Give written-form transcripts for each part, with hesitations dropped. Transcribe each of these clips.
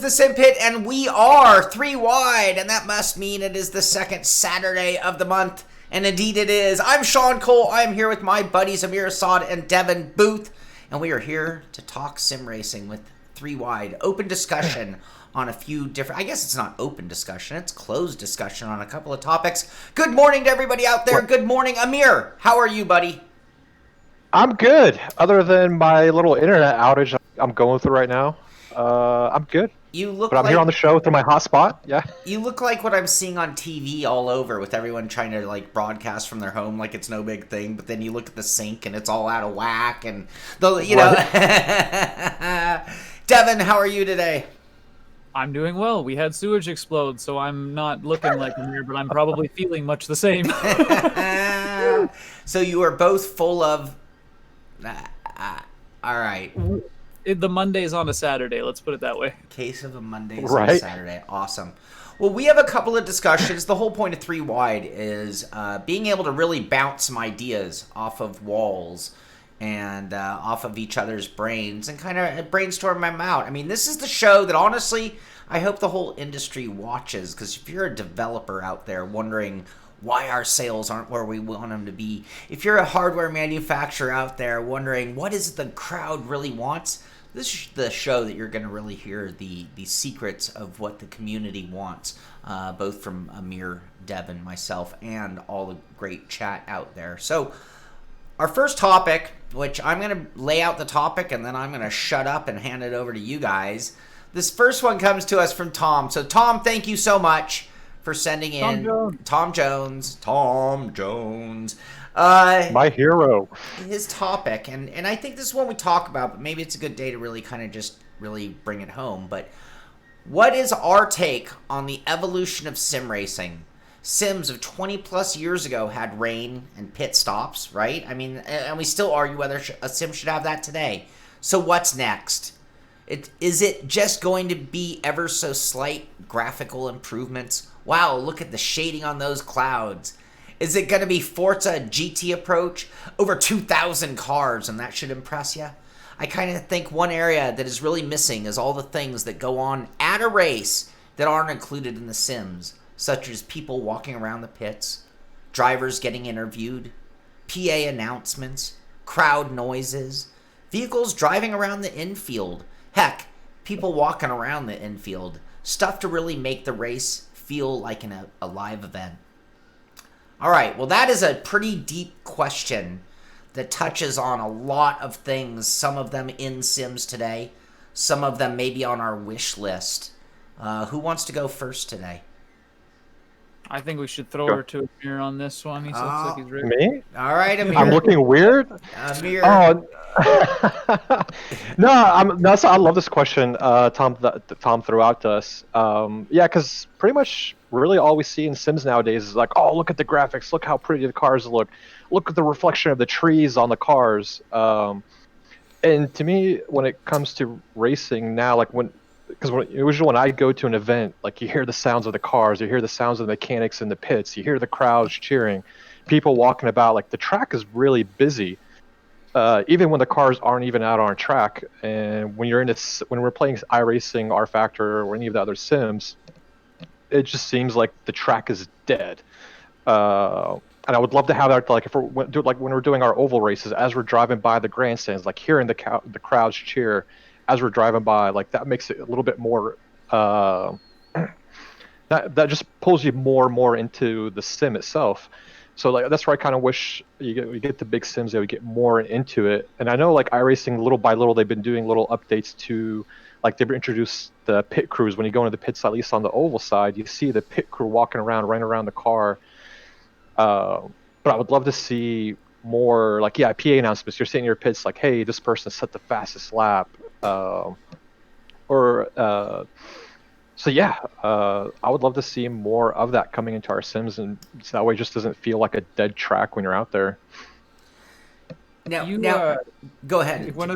the Simpit, and we are 3 wide, and that must mean it is the second Saturday of the month, and indeed it is. I'm Sean Cole. I am here with my buddies Amir Assad and Devin Booth, and we are here to talk sim racing with 3 wide. Open discussion on a few different, I guess it's not open discussion, it's closed discussion on a couple of topics. Good morning to everybody out there. Good morning, Amir. How are you, buddy? I'm good, other than my little internet outage I'm going through right now. I'm good. But I'm here on the show through my hotspot. Yeah. You look like what I'm seeing on TV all over with everyone trying to like broadcast from their home like it's no big thing, but then you look at the sync and it's all out of whack and Devin, how are you today? I'm doing well. We had sewage explode, so I'm not looking like I'm here, but I'm probably feeling much the same. So you are both full of all right. The Monday's on a Saturday, let's put it that way. Case of a Monday's on a Saturday. Awesome. Well, we have a couple of discussions. The whole point of 3 wide is being able to really bounce some ideas off of walls and off of each other's brains and kind of brainstorm them out. I mean, this is the show that honestly I hope the whole industry watches, because if you're a developer out there wondering why our sales aren't where we want them to be, if you're a hardware manufacturer out there wondering what is it the crowd really wants, this is the show that you're going to really hear the secrets of what the community wants, both from Amir, Devin, myself, and all the great chat out there. So our first topic, which I'm going to lay out the topic and then I'm going to shut up and hand it over to you guys. This first one comes to us from Tom. So Tom, thank you so much for sending in Tom Jones. My hero. His topic, and I think this is one we talk about, but maybe it's a good day to really kind of just really bring it home. But what is our take on the evolution of sim racing? Sims of 20 plus years ago had rain and pit stops, right? I mean, and we still argue whether a sim should have that today. So what's next? Is it just going to be ever so slight graphical improvements? Wow, look at the shading on those clouds. Is it going to be Forza GT approach? Over 2,000 cars, and that should impress you? I kind of think one area that is really missing is all the things that go on at a race that aren't included in the sims, such as people walking around the pits, drivers getting interviewed, PA announcements, crowd noises, vehicles driving around the infield, heck, people walking around the infield, stuff to really make the race feel like a live event. All right, well, that is a pretty deep question that touches on a lot of things, some of them in Sims today, some of them maybe on our wish list. Who wants to go first today? I think we should throw her to Amir on this one. He looks like he's ready. Me? All right, Amir. I'm looking weird? Amir. Oh, no, I love this question Tom threw out to us. Yeah, because pretty much really all we see in Sims nowadays is like, oh, look at the graphics, look how pretty the cars look at the reflection of the trees on the cars. And to me, when it comes to racing now, like usually when I go to an event, like you hear the sounds of the cars, you hear the sounds of the mechanics in the pits, you hear the crowds cheering, people walking about, like the track is really busy. Even when the cars aren't even out on track, and when we're playing iRacing, R Factor, or any of the other sims, it just seems like the track is dead. And I would love to have that, like when we're doing our oval races, as we're driving by the grandstands, like hearing the crowds cheer as we're driving by, like that makes it a little bit more. That just pulls you more and more into the sim itself. So like that's where I kind of wish you get the big sims that we get more into it. And I know like iRacing, little by little, they've been doing little updates to, like they've introduced the pit crews. When you go into the pits, at least on the oval side, you see the pit crew walking around, running around the car. But I would love to see more like, PA announcements. You're sitting in your pits like, hey, this person set the fastest lap. So yeah, I would love to see more of that coming into our sims, and so that way it just doesn't feel like a dead track when you're out there. Now, go ahead. One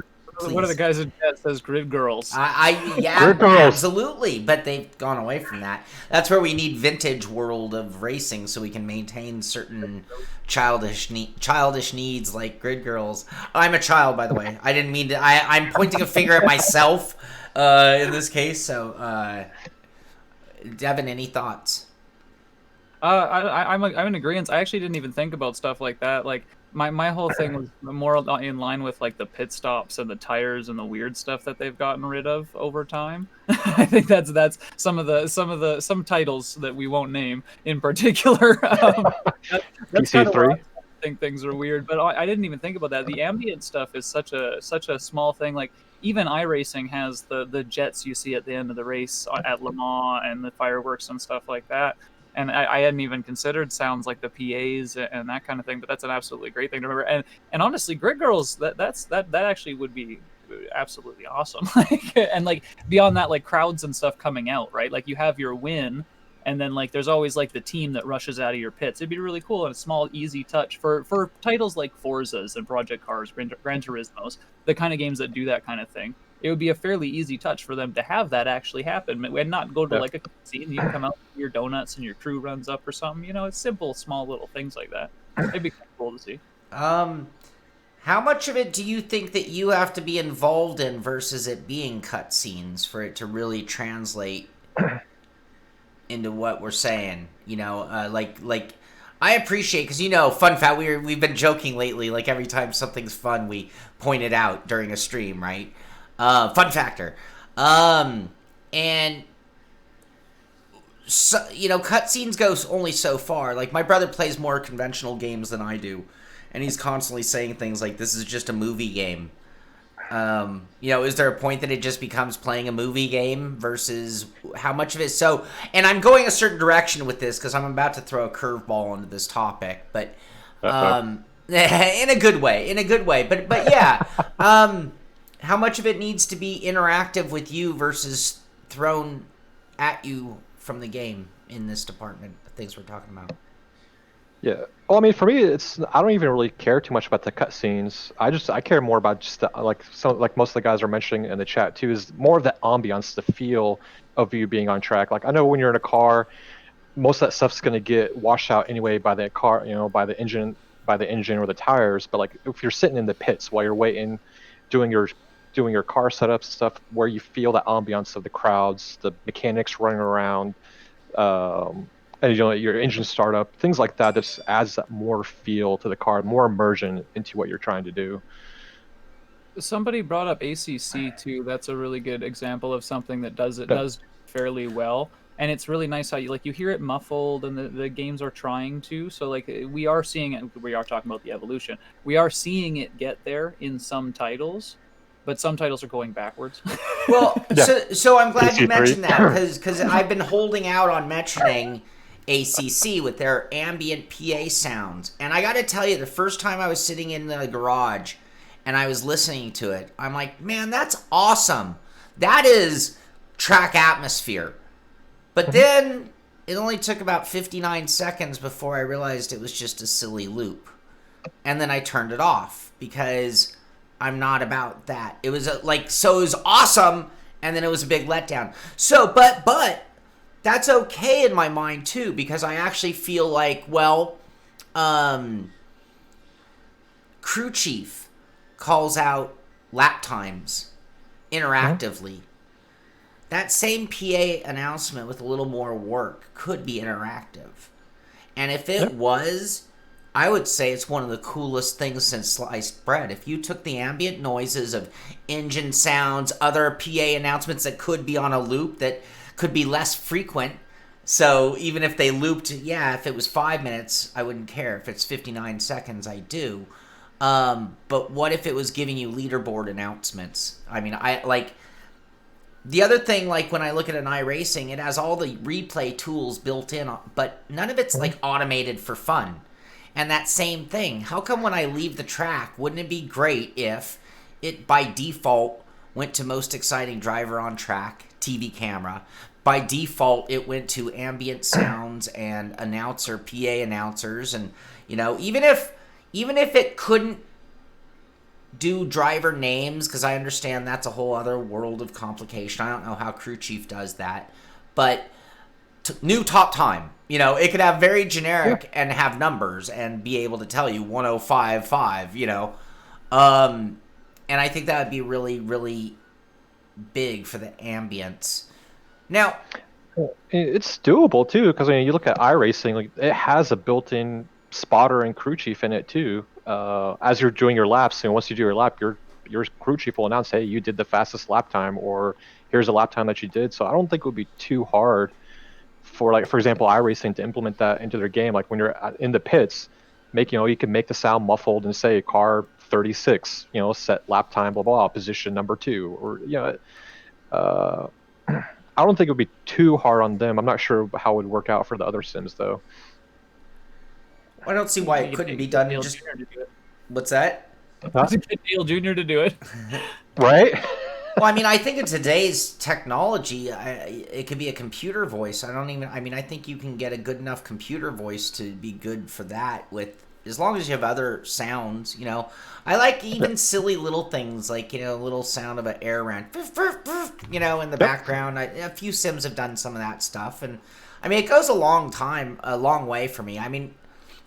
of the guys in chat says Grid Girls. Grid Girls. Absolutely, but they've gone away from that. That's where we need vintage world of racing so we can maintain certain childish needs like Grid Girls. I'm a child, by the way. I didn't mean to. I'm pointing a finger at myself. in this case. So, Devin, any thoughts? I'm in agreement. I actually didn't even think about stuff like that. Like my whole thing was more in line with like the pit stops and the tires and the weird stuff that they've gotten rid of over time. I think that's some titles that we won't name in particular. That's kind of where PC3. I think things are weird, but I didn't even think about that. The ambient stuff is such a small thing. Like even iRacing has the jets you see at the end of the race at Le Mans and the fireworks and stuff like that. And I hadn't even considered sounds like the PAs and that kind of thing, but that's an absolutely great thing to remember. And honestly, Grid Girls, that actually would be absolutely awesome. And like beyond that, like crowds and stuff coming out, right? Like you have your win, and then like there's always like the team that rushes out of your pits. It'd be really cool and a small, easy touch for titles like Forzas and Project Cars, Gran Turismo's, the kind of games that do that kind of thing. It would be a fairly easy touch for them to have that actually happen and not go to like a scene. You can come out with your donuts and your crew runs up or something. You know, it's simple, small little things like that. It'd be kind of cool to see. How much of it do you think that you have to be involved in versus it being cutscenes for it to really translate into what we're saying? You know, like I appreciate, because fun fact, we've been joking lately. Like every time something's fun, we point it out during a stream, right? Fun factor. And so, cutscenes go only so far. Like my brother plays more conventional games than I do, and he's constantly saying things like, "This is just a movie game." Is there a point that it just becomes playing a movie game versus how much of it? So, and I'm going a certain direction with this because I'm about to throw a curveball into this topic, but in a good way. But yeah, how much of it needs to be interactive with you versus thrown at you from the game in this department, the things we're talking about? Yeah. Well, I mean, for me, I don't even really care too much about the cutscenes. I care more about just like most of the guys are mentioning in the chat too, is more of the ambiance, the feel of you being on track. Like I know when you're in a car, most of that stuff's gonna get washed out anyway by the car, by the engine or the tires. But like if you're sitting in the pits while you're waiting, doing your car setups stuff, where you feel that ambiance of the crowds, the mechanics running around. And, your engine startup, things like that, just adds that more feel to the car, more immersion into what you're trying to do. Somebody brought up ACC too. That's a really good example of something that does fairly well. And it's really nice how you hear it muffled, and the games are trying to. So like we are seeing it. We are talking about the evolution. We are seeing it get there in some titles, but some titles are going backwards. Well, so I'm glad you PC3. mentioned that because I've been holding out on mentioning ACC with their ambient PA sounds. And I got to tell you, the first time I was sitting in the garage and I was listening to it, I'm like, man, that's awesome. That is track atmosphere. But then it only took about 59 seconds before I realized it was just a silly loop. And then I turned it off because I'm not about that. It was it was awesome, and then it was a big letdown. So, but that's okay in my mind too, because I actually feel like, crew chief calls out lap times interactively. That same PA announcement with a little more work could be interactive. And if it was, I would say it's one of the coolest things since sliced bread. If you took the ambient noises of engine sounds, other PA announcements that could be on a loop that could be less frequent. So even if they looped, if it was 5 minutes, I wouldn't care. If it's 59 seconds, I do. But what if it was giving you leaderboard announcements? I mean, the other thing, like when I look at an iRacing, it has all the replay tools built in, but none of it's like automated for fun. And that same thing, how come when I leave the track, wouldn't it be great if it by default went to most exciting driver on track, TV camera. By default, it went to ambient sounds and announcer, PA announcers, and even if it couldn't do driver names, because I understand that's a whole other world of complication. I don't know how crew chief does that, but new top time. It could have very generic and have numbers and be able to tell you 105.5. And I think that would be really, really big for the ambience. Now, It's doable too, because you look at iRacing, like it has a built-in spotter and crew chief in it too. As you're doing your laps, once you do your lap, your crew chief will announce, "Hey, you did the fastest lap time," or "Here's a lap time that you did." So I don't think it would be too hard for, like, for example, iRacing to implement that into their game. Like when you're in the pits, you can make the sound muffled and say car 36, set lap time, blah blah, position number 2, or uh, I don't think it would be too hard on them. I'm not sure how it would work out for the other sims though. I don't see why it couldn't be done in just. What's that? Huh? Get Dale Jr. to do it. Right? Well, I mean, I think in today's technology, it could be a computer voice. I think you can get a good enough computer voice to be good for that, with as long as you have other sounds. I like even silly little things like a little sound of an air rant, in the background. A few sims have done some of that stuff, and I mean, it goes a long way for me. I mean,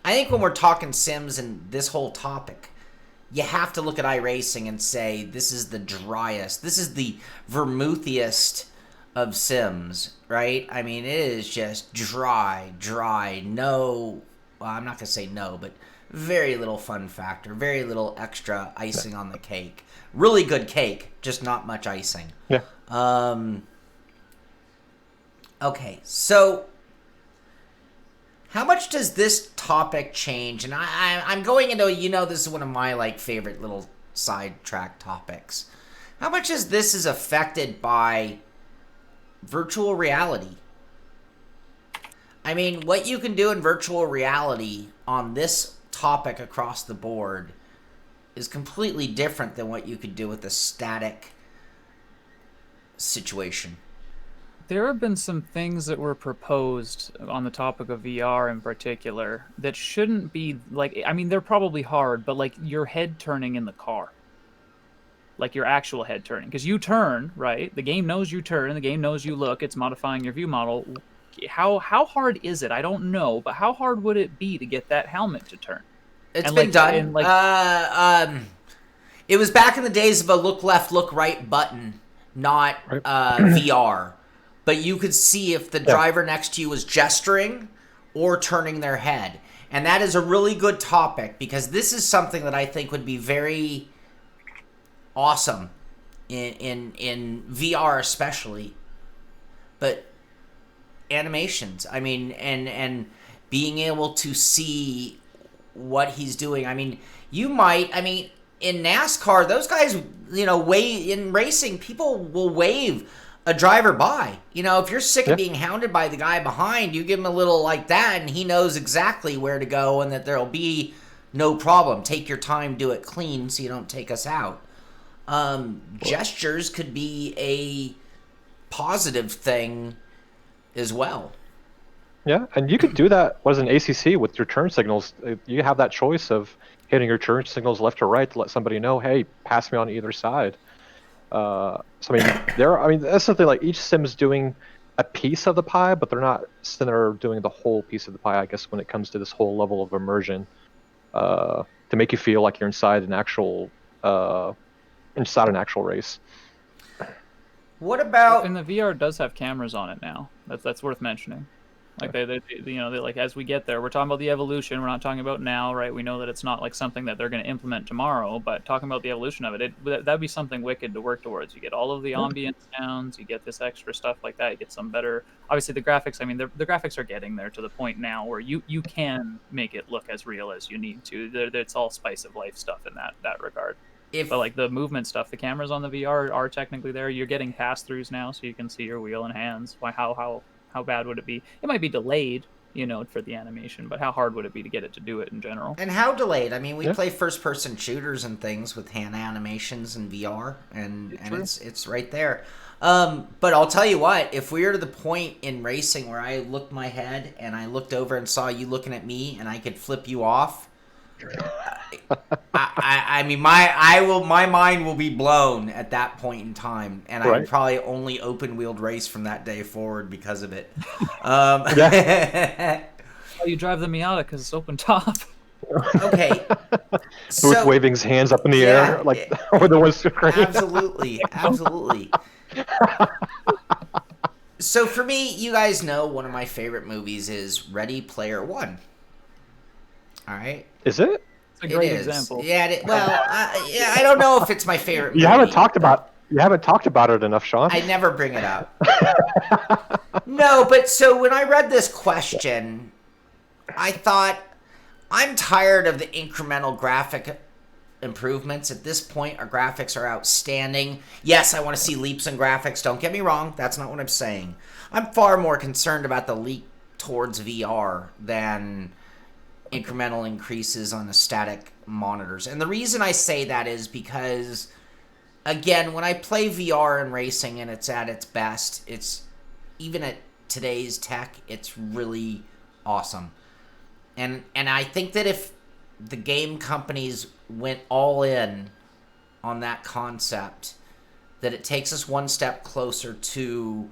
I think when we're talking sims and this whole topic, you have to look at iRacing and say, this is the driest, this is the vermouthiest of sims, right? I mean, it is just dry, no, well, I'm not going to say no, but very little fun factor, very little extra icing on the cake. Really good cake, just not much icing. Yeah. Okay, so how much does this topic change? And I'm going into, this is one of my favorite little sidetrack topics. How much is this is affected by virtual reality? I mean, what you can do in virtual reality on this topic across the board is completely different than what you could do with a static situation. There have been some things that were proposed on the topic of VR in particular that shouldn't be they're probably hard, but your head turning in the car. Like your actual head turning. Because you turn, right? The game knows you turn, the game knows you look, it's modifying your view model. How hard is it? I don't know, but how hard would it be to get that helmet to turn? It's been done. It was back in the days of a look left, look right button, not VR. But you could see if the driver next to you was gesturing or turning their head. And that is a really good topic, because this is something that I think would be very awesome in VR especially. But animations, I mean, and being able to see what he's doing. I mean, in NASCAR, those guys, in racing, people will wave a driver by. If you're sick of being hounded by the guy behind, you give him a little like that, and he knows exactly where to go, and that there'll be no problem. Take your time, do it clean, so you don't take us out. Gestures could be a positive thing as well. Yeah, and you could do that as an ACC with your turn signals. You have that choice of hitting your turn signals left or right to let somebody know, hey, pass me on either side. So that's something like each sim's doing a piece of the pie, but they're not sitting there doing the whole piece of the pie, I guess, when it comes to this whole level of immersion, to make you feel like you're inside an actual race. What about? And the VR does have cameras on it now. That's worth mentioning. They as we get there, we're talking about the evolution. We're not talking about now, right? We know that it's not something that they're going to implement tomorrow, but talking about the evolution of it, that'd be something wicked to work towards. You get all of the ambient sounds, you get this extra stuff like that, you get some better. Obviously, the graphics. I mean, the graphics are getting there to the point now where you can make it look as real as you need to. It's all spice of life stuff in that regard. But the movement stuff, the cameras on the VR are technically there. You're getting pass-throughs now, so you can see your wheel and hands. How bad would it be? It might be delayed, for the animation, but how hard would it be to get it to do it in general? And how delayed? I mean, we play first-person shooters and things with hand animations and VR, and it's right there. But I'll tell you what, if we were to the point in racing where I looked my head and I looked over and saw you looking at me and I could flip you off, my mind will be blown at that point in time, and I would probably only open-wheeled race from that day forward because of it. You drive the Miata because it's open top. Okay. Booth waving his hands up in the air, with the one screen. Absolutely. So for me, you guys know one of my favorite movies is Ready Player One. All right. Is it? It's a It great is. example. Yeah. Well, yeah, I don't know if it's my favorite movie. You haven't talked about it enough, Sean. I never bring it up. No, but so when I read this question, I thought, I'm tired of the incremental graphic improvements. At this point, our graphics are outstanding. Yes, I want to see leaps in graphics. Don't get me wrong. That's not what I'm saying. I'm far more concerned about the leap towards VR than incremental increases on the static monitors. And the reason I say that is because, again, when I play VR and racing and it's at its best, it's, even at today's tech, it's really awesome. And I think that if the game companies went all in on that concept, that it takes us one step closer to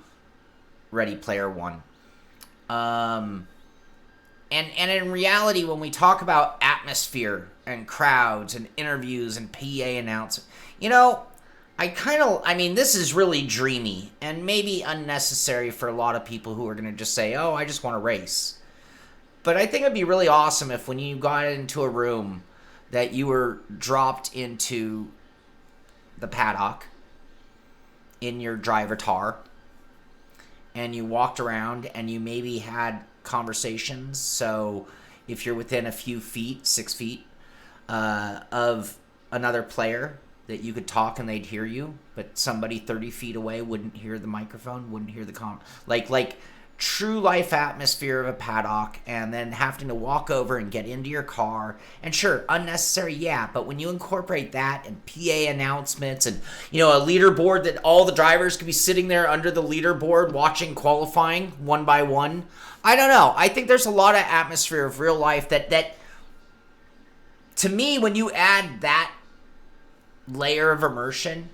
Ready Player One. And in reality, when we talk about atmosphere and crowds and interviews and PA announcements, I mean, this is really dreamy and maybe unnecessary for a lot of people who are going to just say, oh, I just want to race. But I think it'd be really awesome if when you got into a room that you were dropped into the paddock in your driver tar and you walked around and you maybe had conversations. So if you're within a few feet, 6 feet, of another player, that you could talk and they'd hear you, but somebody 30 feet away wouldn't hear the microphone, wouldn't hear the like true life atmosphere of a paddock, and then having to walk over and get into your car. And sure, unnecessary, yeah, but when you incorporate that and PA announcements and, a leaderboard that all the drivers could be sitting there under the leaderboard watching qualifying one by one, I don't know. I think there's a lot of atmosphere of real life that to me, when you add that layer of immersion,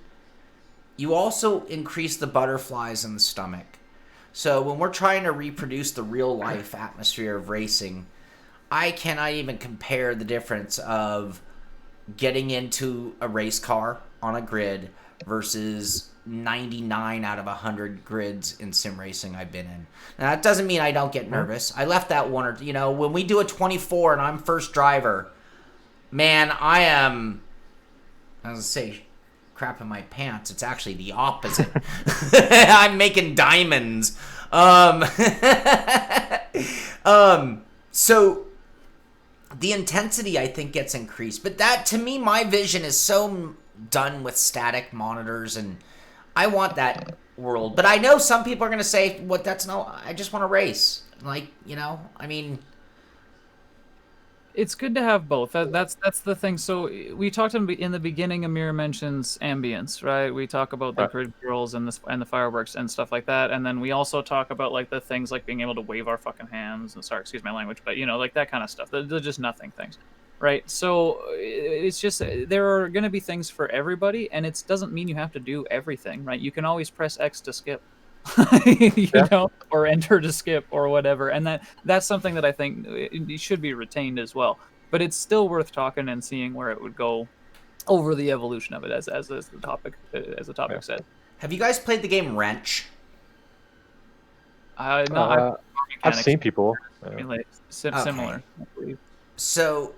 you also increase the butterflies in the stomach. So when we're trying to reproduce the real life atmosphere of racing, I cannot even compare the difference of getting into a race car on a grid versus 99 out of 100 grids in sim racing I've been in. Now, that doesn't mean I don't get nervous. I left that one, when we do a 24 and I'm first driver, man, I was going to say, crap in my pants. It's actually the opposite. I'm making diamonds. So the intensity, I think, gets increased. But that, to me, my vision is so done with static monitors, and I want that world. But I know some people are going to say, "What? I just want to race." I mean, It's good to have both. That's the thing. So we talked in the beginning. Amir mentions ambience, right? We talk about the grid girls and the fireworks and stuff like that, and then we also talk about like the things like being able to wave our fucking hands. And sorry, excuse my language, but like that kind of stuff. They're just nothing things, right? So it's just there are going to be things for everybody, and it doesn't mean you have to do everything, right? You can always press X to skip. Or enter to skip or whatever, and that's something that I think it should be retained as well. But it's still worth talking and seeing where it would go over the evolution of it, as the topic said. Have you guys played the game Wrench? No, I've seen people similar. So,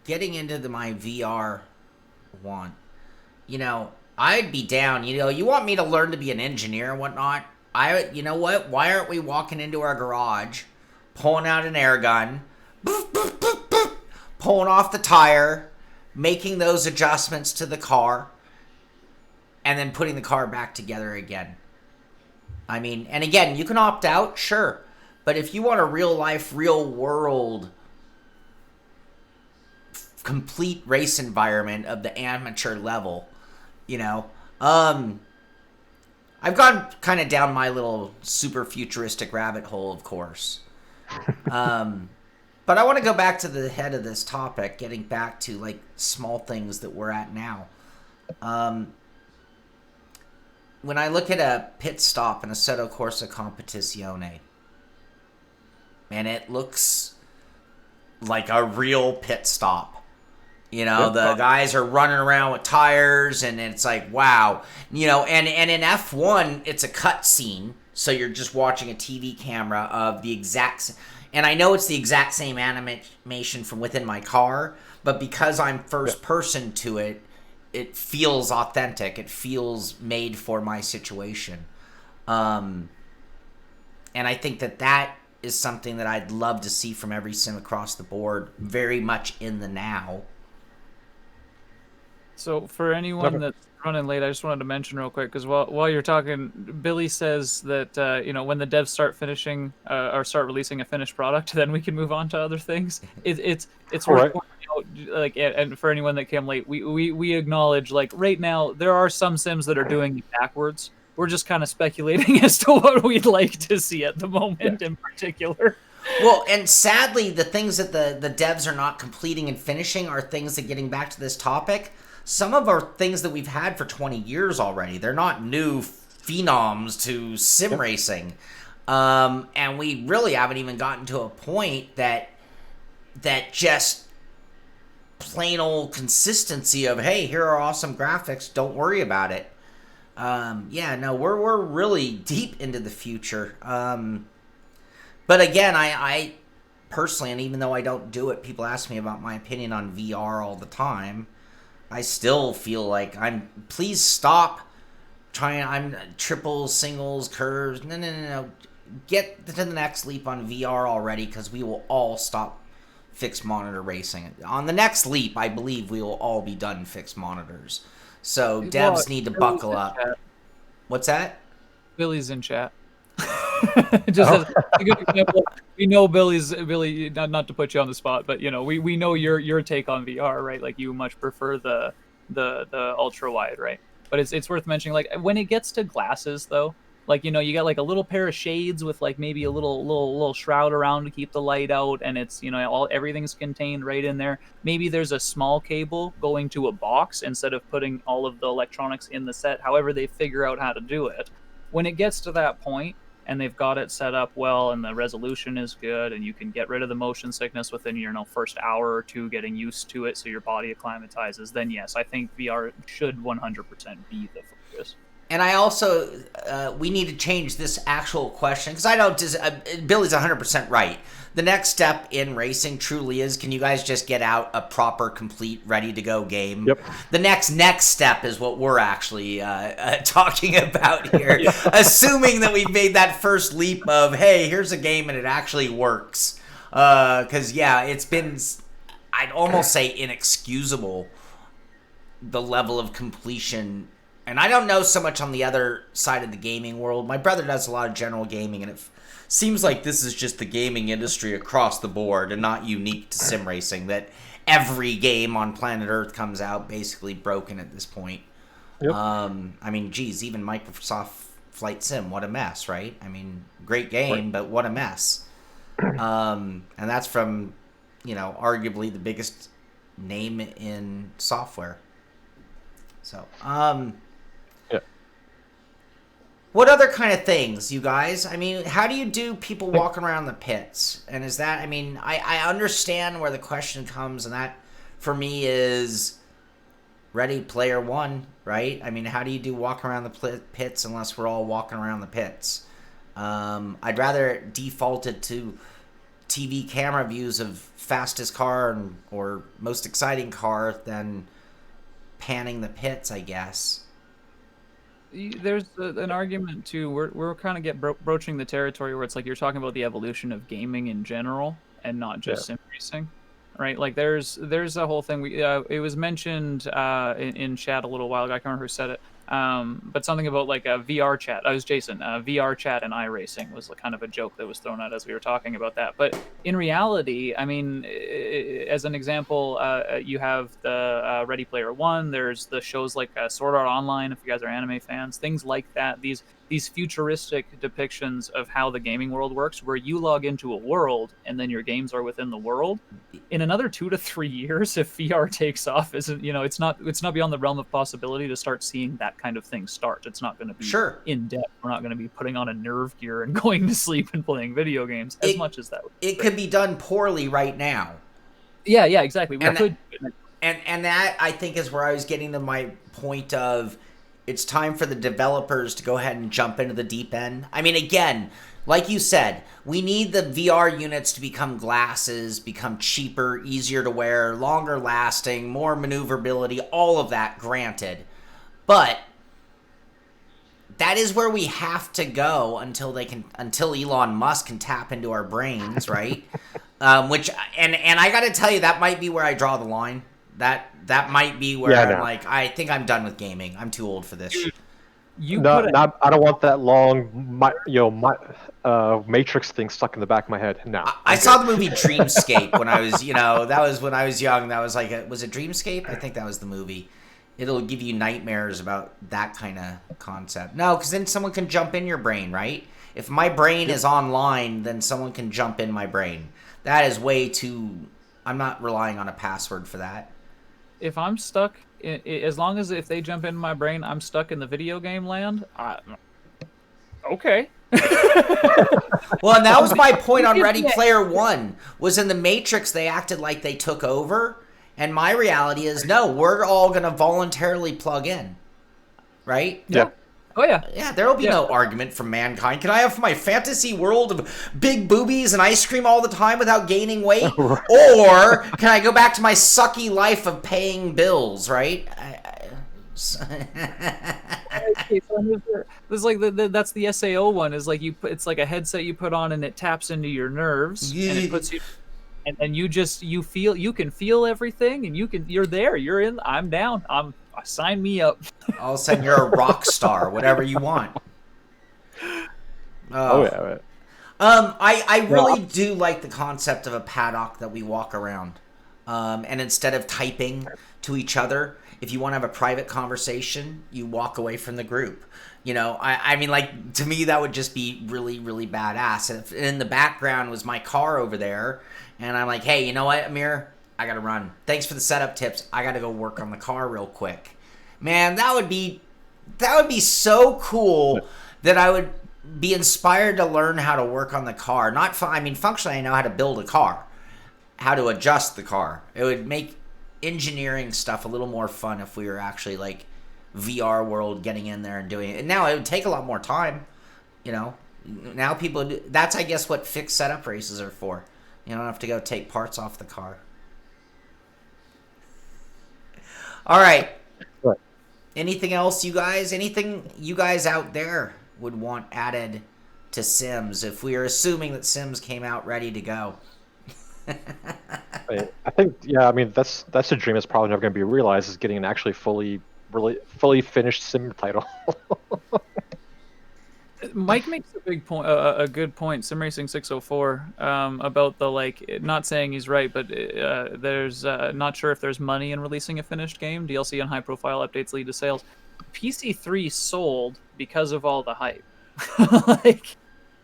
getting into my VR one, I'd be down. You want me to learn to be an engineer and whatnot? You know what? Why aren't we walking into our garage, pulling out an air gun, pulling off the tire, making those adjustments to the car, and then putting the car back together again? I mean, and again, you can opt out, sure. But if you want a real life, real world, complete race environment of the amateur level, I've gone kind of down my little super futuristic rabbit hole, of course. But I want to go back to the head of this topic, getting back to like small things that we're at now. When I look at a pit stop in a Assetto Corsa Competizione, and it looks like a real pit stop, The guys are running around with tires, and it's like, wow. And in F1, it's a cut scene, so you're just watching a TV camera of the exact. And I know it's the exact same animation from within my car, but because I'm first person to it, it feels authentic. It feels made for my situation. And I think that is something that I'd love to see from every sim across the board, very much in the now. So for anyone that's running late, I just wanted to mention real quick, because while you're talking, Billy says that when the devs start finishing or start releasing a finished product, then we can move on to other things. It's worth pointing out, like, and for anyone that came late, we acknowledge, like, right now there are some sims that are doing it backwards. We're just kind of speculating as to what we'd like to see at the moment in particular. Well, and sadly, the things that the devs are not completing and finishing are things that, getting back to this topic, some of our things that we've had for 20 years already. They're not new phenoms to sim racing. And we really haven't even gotten to a point that just plain old consistency of, hey, here are awesome graphics, don't worry about it. We're really deep into the future. But again, I personally, and even though I don't do it, people ask me about my opinion on VR all the time. I still feel like please stop trying. I'm triples, singles, curves. No. Get to the next leap on VR already, because we will all stop fixed monitor racing. On the next leap, I believe we will all be done fixed monitors. So devs need to buckle up. What's that? Billy's in chat. Just as a good example, we know Billy. Not to put you on the spot, but we know your take on VR, right? Like, you much prefer the ultra wide, right? But it's worth mentioning, like, when it gets to glasses, though, like, you got like a little pair of shades with, like, maybe a little shroud around to keep the light out, and it's everything's contained right in there. Maybe there's a small cable going to a box instead of putting all of the electronics in the set. However they figure out how to do it. When it gets to that point, and they've got it set up well, and the resolution is good, and you can get rid of the motion sickness within your first hour or two getting used to it, so your body acclimatizes, then yes, I think VR should 100% be the focus. And I also, we need to change this actual question, because I don't, Billy's 100% right. The next step in racing truly is, can you guys just get out a proper, complete, ready-to-go game? Yep. The next step is what we're actually talking about here. Assuming that we've made that first leap of, hey, here's a game and it actually works. Because, it's been, I'd almost say, inexcusable, the level of completion. And I don't know so much on the other side of the gaming world. My brother does a lot of general gaming, and it seems like this is just the gaming industry across the board and not unique to sim racing, that every game on planet Earth comes out basically broken at this point. Yep. I mean, geez, even Microsoft Flight Sim, what a mess, right? I mean, great game, but what a mess. And that's from, arguably the biggest name in software. So, what other kind of things, you guys? I mean, how do you do people walking around the pits? And is that, I mean, I understand where the question comes, and that, for me, is Ready Player One, right? I mean, how do you do walk around the pits unless we're all walking around the pits? I'd rather default it to TV camera views of fastest car or most exciting car than panning the pits, I guess. There's an argument too. We're kind of broaching the territory where it's like you're talking about the evolution of gaming in general and not just sim racing, right? Like there's a whole thing. It was mentioned in chat a little while ago. I can't remember who said it. But something about like a VR chat. I was Jason. VR chat and iRacing was kind of a joke that was thrown out as we were talking about that. But in reality, I mean, as an example, you have the Ready Player One. There's the shows like Sword Art Online, if you guys are anime fans, things like that. These futuristic depictions of how the gaming world works, where you log into a world and then your games are within the world. In another 2 to 3 years, if VR takes off, it's not beyond the realm of possibility to start seeing that kind of thing start. It's not going to be in depth. We're not going to be putting on a nerve gear and going to sleep and playing video games as much as that would be. It could be done poorly right now. Yeah, exactly. We could. And that, I think, is where I was getting to my point of it's time for the developers to go ahead and jump into the deep end. I mean, again, like you said, we need the VR units to become glasses, become cheaper, easier to wear, longer lasting, more maneuverability, all of that, granted. But that is where we have to go until Elon Musk can tap into our brains, right? Which I got to tell you, that might be where I draw the line. That might be where I'm like, I think I'm done with gaming. I'm too old for this. I don't want that long, Matrix thing stuck in the back of my head. No, I saw the movie Dreamscape when I was, that was when I was young. That was like, was it Dreamscape? I think that was the movie. It'll give you nightmares about that kind of concept. No, because then someone can jump in your brain, right? If my brain is online, then someone can jump in my brain. That is way too. I'm not relying on a password for that. If I'm stuck, as long as if they jump into my brain, I'm stuck in the video game land. Okay. Well, and that was my point on Ready Player One. Was in the Matrix, they acted like they took over, and my reality is no. We're all gonna voluntarily plug in, right? Yeah. Oh yeah. Yeah, there will be no argument from mankind. Can I have my fantasy world of big boobies and ice cream all the time without gaining weight? Or can I go back to my sucky life of paying bills, right? Okay, so there's like that's the SAO one. Is like it's like a headset you put on and it taps into your nerves and it puts you, and then you can feel everything and you're there. You're in. I'm down. Sign me up. All of a sudden, you're a rock star, whatever you want. Yeah. I really do like the concept of a paddock that we walk around. And instead of typing to each other, if you want to have a private conversation, you walk away from the group. I mean, like, to me, that would just be really, really badass. And if in the background was my car over there, and I'm like, hey, you know what, Amir? I gotta run. Thanks for the setup tips. I gotta go work on the car real quick. Man, that would be so cool that I would be inspired to learn how to work on the car. Functionally, I know how to build a car, how to adjust the car. It would make engineering stuff a little more fun if we were actually like VR world getting in there and doing it. And now it would take a lot more time. Now people that's I guess what fixed setup races are for. You don't have to go take parts off the car. All right. What? Anything else, you guys? Anything you guys out there would want added to Sims if we are assuming that Sims came out ready to go? I think, I mean, that's a dream that's probably never going to be realized, is getting an actually fully finished Sim title. Mike makes a big point, a good point. SimRacing 604 about the not saying he's right, but there's not sure if there's money in releasing a finished game. DLC and high-profile updates lead to sales. PC3 sold because of all the hype.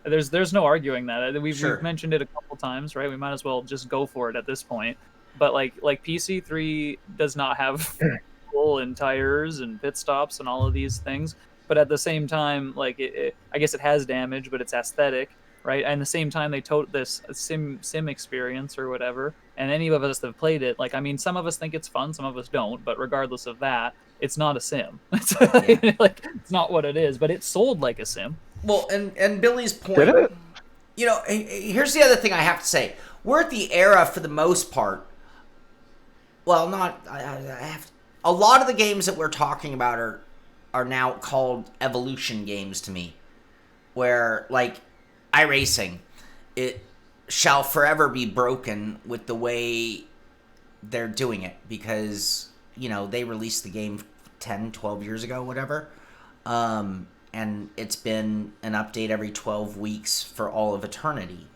There's no arguing that. We've mentioned it a couple times, right? We might as well just go for it at this point. But like PC3 does not have full and tires and pit stops and all of these things. But at the same time, I guess it has damage, but it's aesthetic, right? And at the same time, they tote this sim experience or whatever. And any of us that have played it, some of us think it's fun, some of us don't. But regardless of that, it's not a sim. It's it's not what it is. But it sold like a sim. Well, and Billy's point. Did it? Here's the other thing I have to say. We're at the era, for the most part. Well, not. A lot of the games that we're talking about are now called evolution games to me, where like iRacing, it shall forever be broken with the way they're doing it, because they released the game 10 12 years ago, whatever, and it's been an update every 12 weeks for all of eternity.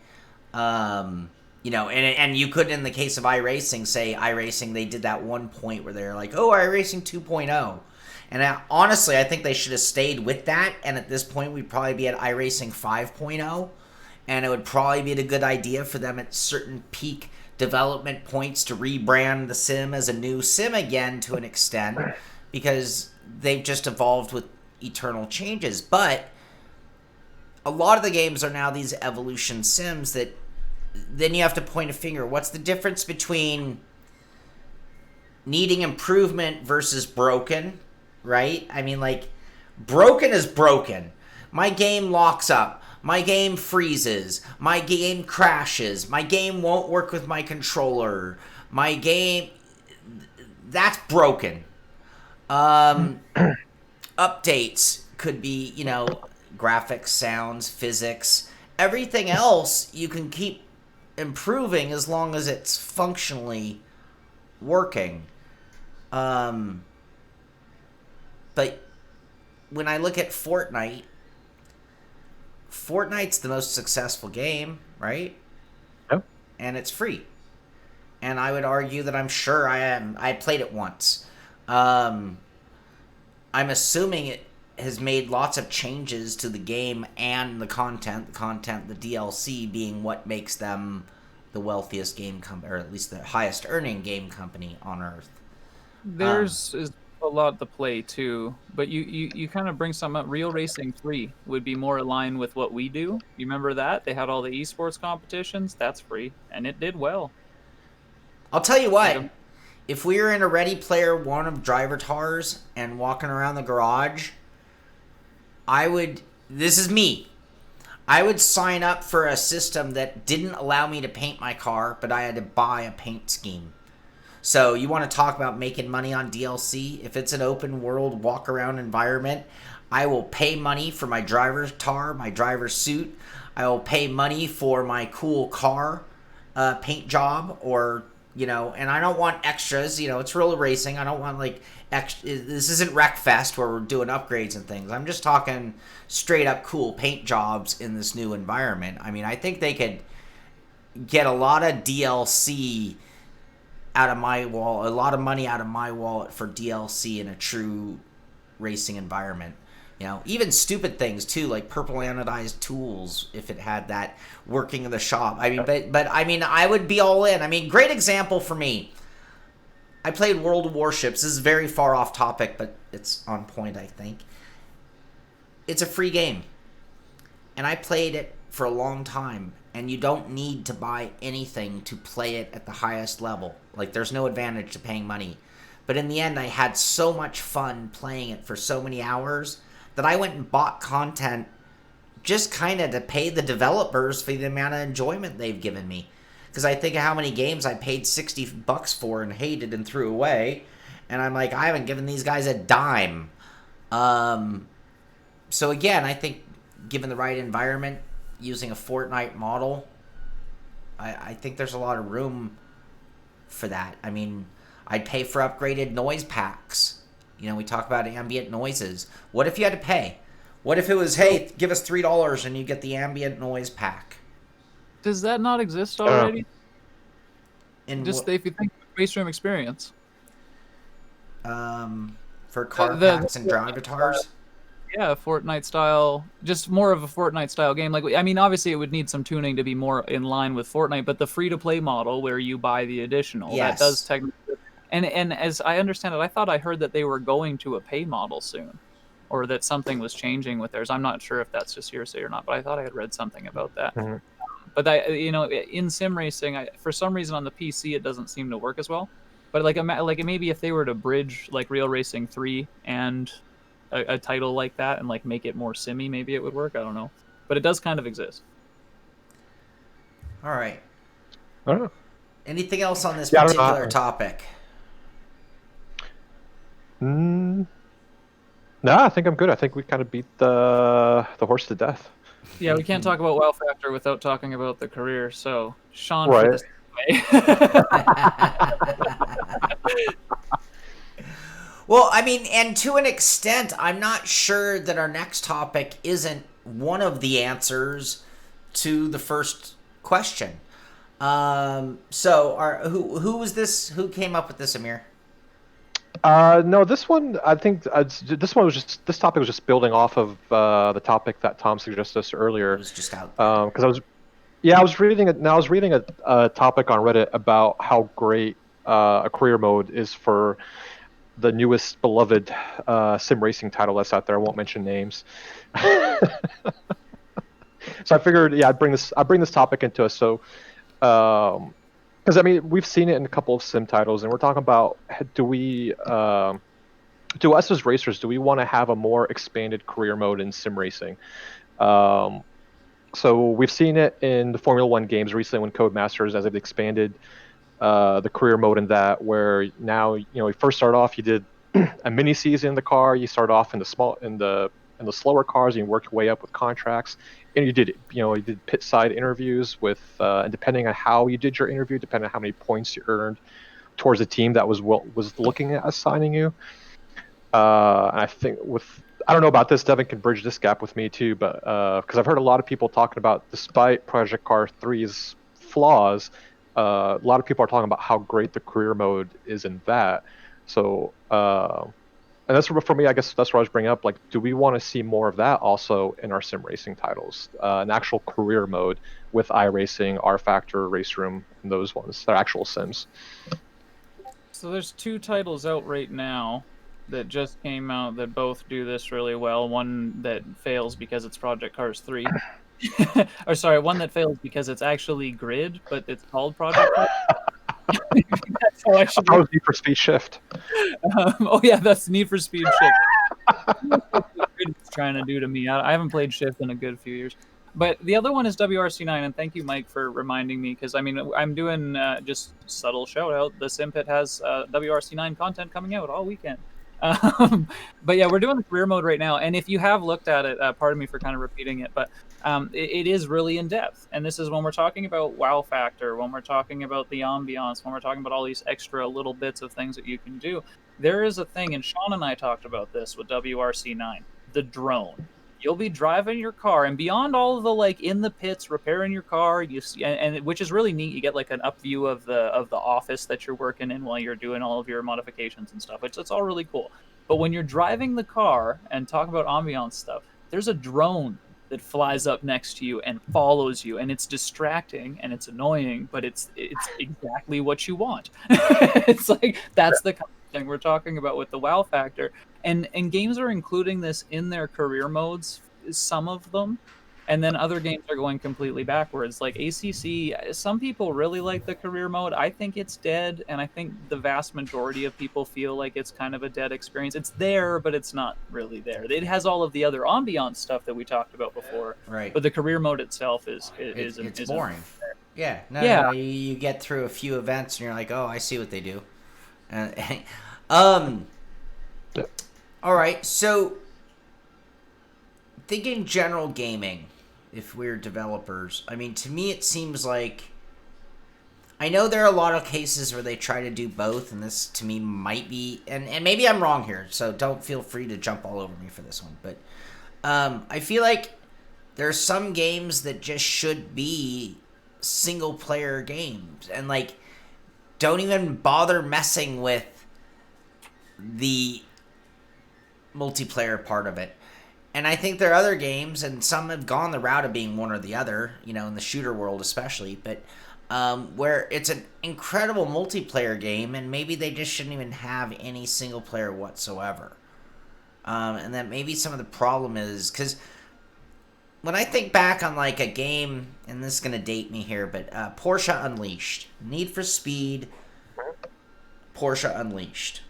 And you could, in the case of iRacing, say iRacing, they did that one point where they're like, oh, iRacing 2.0. And honestly, I think they should have stayed with that. And at this point, we'd probably be at iRacing 5.0. And it would probably be a good idea for them at certain peak development points to rebrand the sim as a new sim again to an extent, because they've just evolved with eternal changes. But a lot of the games are now these evolution sims that... Then you have to point a finger. What's the difference between needing improvement versus broken, right? I mean, like, broken is broken. My game locks up. My game freezes. My game crashes. My game won't work with my controller. My game... That's broken. Updates could be, graphics, sounds, physics. Everything else you can keep improving as long as it's functionally working. But when I look at Fortnite's the most successful game, right? Yep. And it's free. And I would argue that I'm sure I played it once. I'm assuming it has made lots of changes to the game and the content, the DLC being what makes them the wealthiest game company, or at least the highest earning game company on Earth. There's is a lot to play too, but you kind of bring something up. Real Racing 3 would be more aligned with what we do. You remember that? They had all the esports competitions. That's free, and it did well. I'll tell you what. If we were in a Ready Player One of driver tars and walking around the garage, this is me, I would sign up for a system that didn't allow me to paint my car, but I had to buy a paint scheme. So you want to talk about making money on DLC? If it's an open world walk around environment, I will pay money for my driver's tar, my driver's suit. I will pay money for my cool car paint job, or and I don't want extras. It's real racing. I don't want this isn't Wreckfest where we're doing upgrades and things. I'm just talking straight up cool paint jobs in this new environment. I mean, I think they could get a lot of DLC out of my wallet, a lot of money out of my wallet for DLC in a true racing environment. Even stupid things too, like purple anodized tools, if it had that working in the shop. I mean, but I mean, I would be all in. I mean, great example for me. I played World of Warships. This is very far off topic, but it's on point, I think. It's a free game. And I played it for a long time, and you don't need to buy anything to play it at the highest level. Like, there's no advantage to paying money. But in the end, I had so much fun playing it for so many hours that I went and bought content just kind of to pay the developers for the amount of enjoyment they've given me. Because I think of how many games I paid $60 for and hated and threw away. And I'm like, I haven't given these guys a dime. So again, I think given the right environment, using a Fortnite model, I think there's a lot of room for that. I mean, I'd pay for upgraded noise packs. We talk about ambient noises. What if you had to pay? What if it was, hey, give us $3 and you get the ambient noise pack? Does that not exist already? If you think Race Room Experience. For car packs and drive guitars? Yeah, Fortnite style, just more of a Fortnite style game. Like, I mean, obviously it would need some tuning to be more in line with Fortnite, but the free to play model where you buy the additional, yes, that does technically. And as I understand it, I heard that they were going to a pay model soon, or that something was changing with theirs. I'm not sure if that's just hearsay or not, but I thought I had read something about that. Mm-hmm. But in sim racing, for some reason on the PC it doesn't seem to work as well. But maybe if they were to bridge like Real Racing 3 and a title like that and make it more simmy, maybe it would work. I don't know, but it does kind of exist. All right. I don't know. Anything else on this particular topic? No, I think I'm good. I think we kind of beat the horse to death. Yeah, we can't talk about Wow Factor without talking about the career. So, Sean, right. For this Well, I mean, and to an extent, I'm not sure that our next topic isn't one of the answers to the first question. So, who was this? Who came up with this, Amir? No, this one, I think this topic was just building off of the topic that Tom suggested us earlier. It was just out. Because I was reading it. Now I was reading a topic on Reddit about how great a career mode is for the newest beloved sim racing title that's out there. I won't mention names. So I figured, I'd bring this topic into us. So Because I mean, we've seen it in a couple of sim titles, and we're talking about do us as racers, do we want to have a more expanded career mode in sim racing? Um, so we've seen it in the Formula One games recently when Codemasters, as they've expanded the career mode in that, where now you first start off, you did a mini season in the car, you start off in the slower cars, and you work your way up with contracts, and you did pit side interviews with, and depending on how you did your interview, depending on how many points you earned towards the team that was looking at assigning you. And I think I don't know about this, Devin can bridge this gap with me too, but because I've heard a lot of people talking about, despite Project Car 3's flaws, a lot of people are talking about how great the career mode is in that. So, and that's for me, I guess that's what I was bringing up. Like, do we want to see more of that also in our sim racing titles? An actual career mode with iRacing, R Factor, Race Room, and those ones. They're actual sims. So there's two titles out right now that just came out that both do this really well. One that fails because it's Project Cars 3. Or sorry, one that fails because it's actually Grid, but it's called Project Cars. That's how I should. I was Need for Speed Shift. Oh yeah, that's Need for Speed Shift. It's trying to do to me. I haven't played Shift in a good few years. But the other one is WRC9, and thank you, Mike, for reminding me, because I mean, I'm doing just subtle shout out. The Simpit has WRC9 content coming out all weekend. But yeah, we're doing the career mode right now, and if you have looked at it, pardon me for kind of repeating it, but it is really in depth. And this is when we're talking about wow factor, when we're talking about the ambiance, when we're talking about all these extra little bits of things that you can do. There is a thing, and Sean and I talked about this with WRC9, the drone. You'll be driving your car, and beyond all of the like in the pits repairing your car, you see, and which is really neat. You get like an up view of the office that you're working in while you're doing all of your modifications and stuff. It's all really cool. But when you're driving the car and talk about ambiance stuff, there's a drone that flies up next to you and follows you, and it's distracting and it's annoying, but it's exactly what you want. It's like that's the kind of thing we're talking about with the wow factor. And games are including this in their career modes, some of them, and then other games are going completely backwards. Like ACC, some people really like the career mode. I think it's dead, and I think the vast majority of people feel like it's kind of a dead experience. It's there, but it's not really there. It has all of the other ambiance stuff that we talked about before, Right. but the career mode itself is boring. Yeah. No, you get through a few events and you're like, oh, I see what they do. All right, so thinking general gaming, if we're developers, I mean, to me it seems like, I know there are a lot of cases where they try to do both, and this to me might be, and maybe I'm wrong here, so don't feel free to jump all over me for this one, but I feel like there are some games that just should be single player games, and like don't even bother messing with the multiplayer part of it. And I think there are other games, and some have gone the route of being one or the other, in the shooter world especially, but where it's an incredible multiplayer game, and maybe they just shouldn't even have any single player whatsoever. And that maybe some of the problem is, because when I think back on like a game, and this is going to date me here, but Porsche Unleashed, Need for Speed, Porsche Unleashed,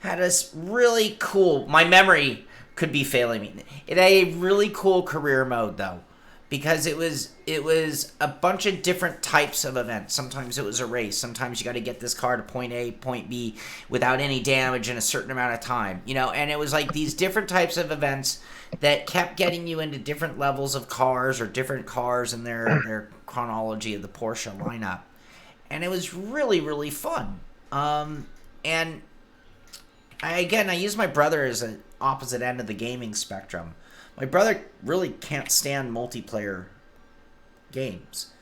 had a really cool, my memory could be failing me, it had a really cool career mode though, because it was a bunch of different types of events. Sometimes it was a race, sometimes you got to get this car to point A, point B without any damage in a certain amount of time, and it was like these different types of events that kept getting you into different levels of cars, or different cars in their chronology of the Porsche lineup, and it was really, really fun. And I use my brother as an opposite end of the gaming spectrum. My brother really can't stand multiplayer games.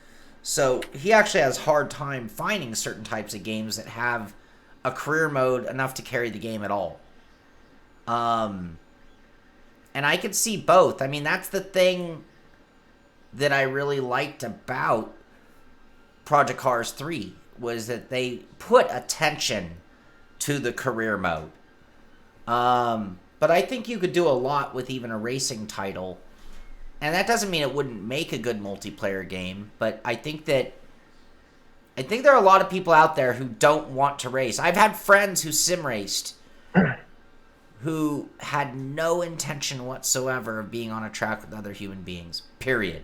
So he actually has a hard time finding certain types of games that have a career mode enough to carry the game at all. And I could see both. I mean, that's the thing that I really liked about Project Cars 3, was that they put attention to the career mode. But I think you could do a lot with even a racing title. And that doesn't mean it wouldn't make a good multiplayer game, but I think that I think there are a lot of people out there who don't want to race. I've had friends who sim raced who had no intention whatsoever of being on a track with other human beings. Period.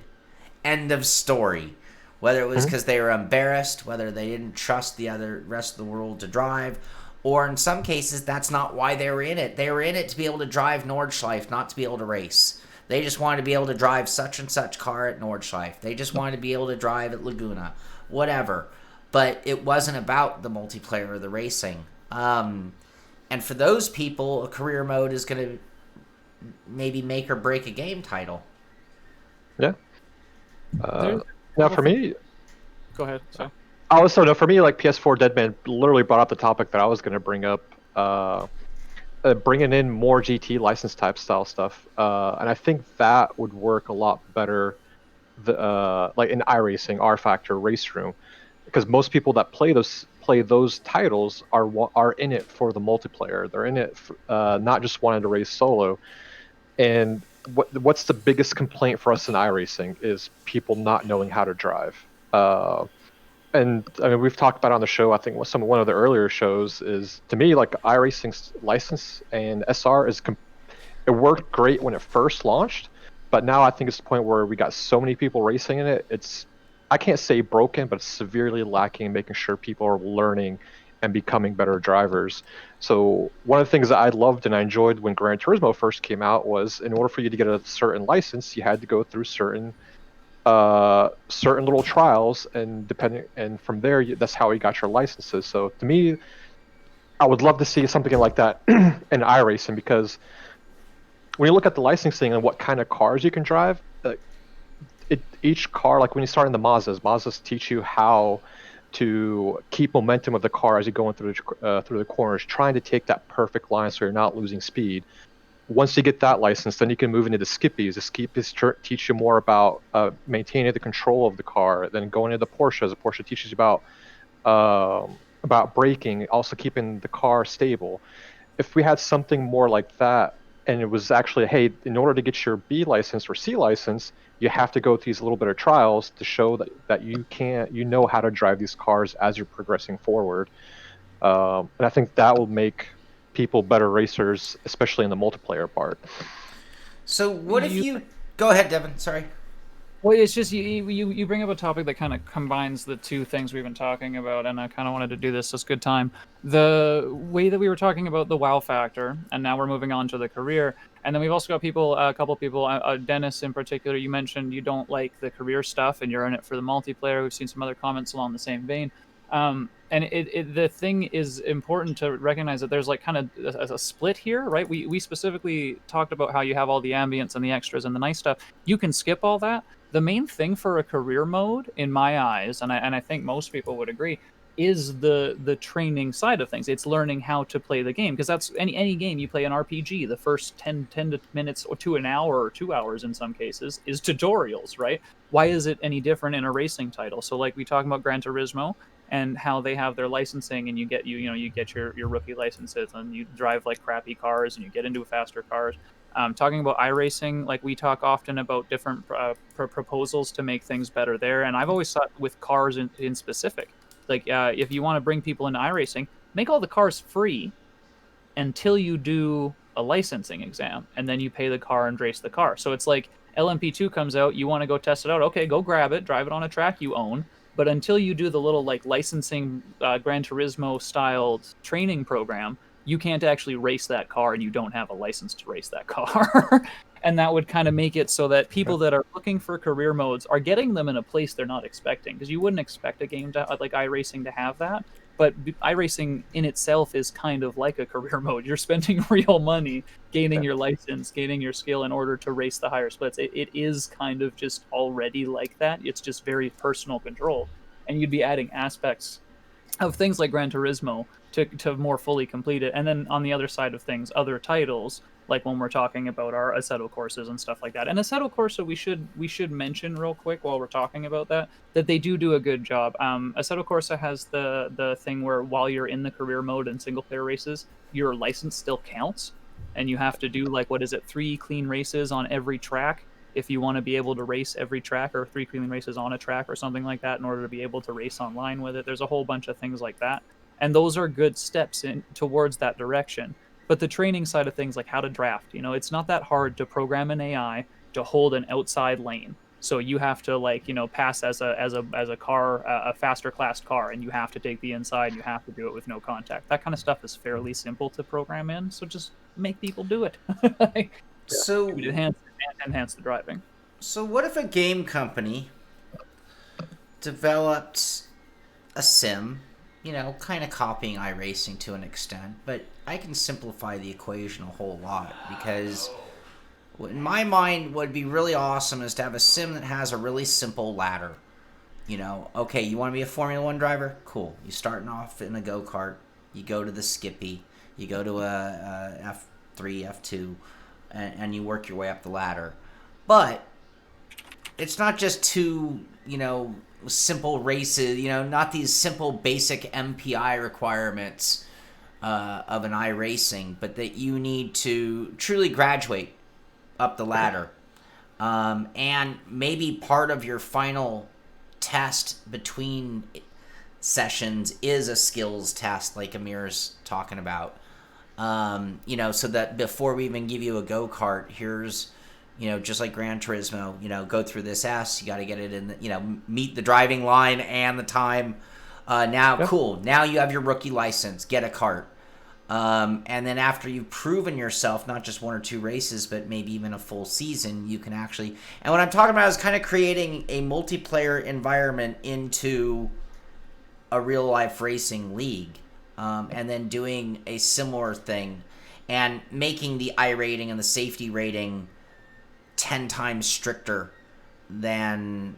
End of story. Whether it was because they were embarrassed, whether they didn't trust the other rest of the world to drive, or in some cases, that's not why they were in it. They were in it to be able to drive Nordschleife, not to be able to race. They just wanted to be able to drive such and such car at Nordschleife. They just wanted to be able to drive at Laguna, whatever. But it wasn't about the multiplayer or the racing. And for those people, a career mode is going to maybe make or break a game title. Yeah. Now for me, Go ahead. Sorry. also no, for me, like PS4 Deadman literally brought up the topic that I was going to bring up. Bringing in more GT license type style stuff, and I think that would work a lot better. Like in iRacing, R Factor, Race Room, because most people that play those titles are in it for the multiplayer. They're in it not just wanting to race solo. And what's the biggest complaint for us in iRacing is people not knowing how to drive. And I mean, we've talked about on the show. I think one of the earlier shows is, to me, like iRacing's license and SR it worked great when it first launched, but now I think it's the point where we got so many people racing in it. It's, I can't say broken, but it's severely lacking in making sure people are learning and becoming better drivers. So one of the things that I loved and I enjoyed when Gran Turismo first came out was, in order for you to get a certain license, you had to go through certain little trials, and from there that's how you got your licenses. So to me, I would love to see something like that in iRacing, because when you look at the licensing and what kind of cars you can drive, each car, like when you start in the Mazdas teach you how to keep momentum of the car as you're going through the corners, trying to take that perfect line so you're not losing speed. Once you get that license, then you can move into the Skippies. The Skippies teach you more about maintaining the control of the car. Then going into the Porsche teaches you about braking, also keeping the car stable. If we had something more like that, and it was actually, hey, in order to get your B license or C license, you have to go through these little bit of trials to show that you know how to drive these cars as you're progressing forward. And I think that will make people better racers, especially in the multiplayer part. So what if you go ahead, Devin? Sorry. Well, it's just you bring up a topic that kind of combines the two things we've been talking about, and I kind of wanted to do this. So it's good time. The way that we were talking about the wow factor, and now we're moving on to the career, and then we've also got people, a couple people, Dennis in particular. You mentioned you don't like the career stuff, and you're in it for the multiplayer. We've seen some other comments along the same vein. And the thing is important to recognize that there's like kind of a split here, right? We specifically talked about how you have all the ambience and the extras and the nice stuff. You can skip all that. The main thing for a career mode, in my eyes, and I think most people would agree, is the training side of things. It's learning how to play the game, because that's any game you play an RPG. The first 10 minutes or to an hour or 2 hours in some cases is tutorials, right? Why is it any different in a racing title? So like we talk about Gran Turismo and how they have their licensing, and you get your rookie licenses, and you drive like crappy cars and you get into faster cars. Talking about iRacing, like we talk often about different proposals to make things better there, and I've always thought with cars in specific, like if you want to bring people into iRacing, make all the cars free until you do a licensing exam, and then you pay the car and race the car. So it's like LMP2 comes out, you want to go test it out, okay, go grab it, drive it on a track you own. But until you do the little like licensing Gran Turismo styled training program, you can't actually race that car, and you don't have a license to race that car. And that would kind of make it so that people that are looking for career modes are getting them in a place they're not expecting, because you wouldn't expect a game like iRacing to have that. But iRacing in itself is kind of like a career mode. You're spending real money gaining your license, gaining your skill in order to race the higher splits. It is kind of just already like that. It's just very personal control. And you'd be adding aspects of things like Gran Turismo to more fully complete it. And then on the other side of things, other titles, like when we're talking about our Assetto courses and stuff like that. And Assetto Corsa, we should mention real quick while we're talking about that they do a good job. Assetto Corsa has the thing where while you're in the career mode and single player races, your license still counts, and you have to do like, what is it, 3 clean races on every track if you want to be able to race every track or 3 clean races on a track or something like that in order to be able to race online with it. There's a whole bunch of things like that. And those are good steps in towards that direction. But the training side of things, like how to draft, it's not that hard to program an AI to hold an outside lane. So you have to pass as a car, a faster class car, and you have to take the inside and you have to do it with no contact. That kind of stuff is fairly simple to program in, so just make people do it. So enhance the driving. So what if a game company developed a sim, kind of copying iRacing to an extent, but I can simplify the equation a whole lot, because in my mind, what would be really awesome is to have a sim that has a really simple ladder. Okay, you want to be a Formula One driver? Cool. You're starting off in a go-kart. You go to the Skippy. You go to a F3, F2, and you work your way up the ladder. But it's not just two, simple races, not these simple basic MPI requirements of an iRacing, but that you need to truly graduate up the ladder. And maybe part of your final test between sessions is a skills test, like Amir's talking about. So that before we even give you a go-kart, here's, just like Gran Turismo, go through this S, you got to get it in, meet the driving line and the time. Cool. Now you have your rookie license, get a kart. And then after you've proven yourself, not just 1 or 2 races, but maybe even a full season, you can actually... And what I'm talking about is kind of creating a multiplayer environment into a real-life racing league. And then doing a similar thing and making the I rating and the safety rating 10 times stricter than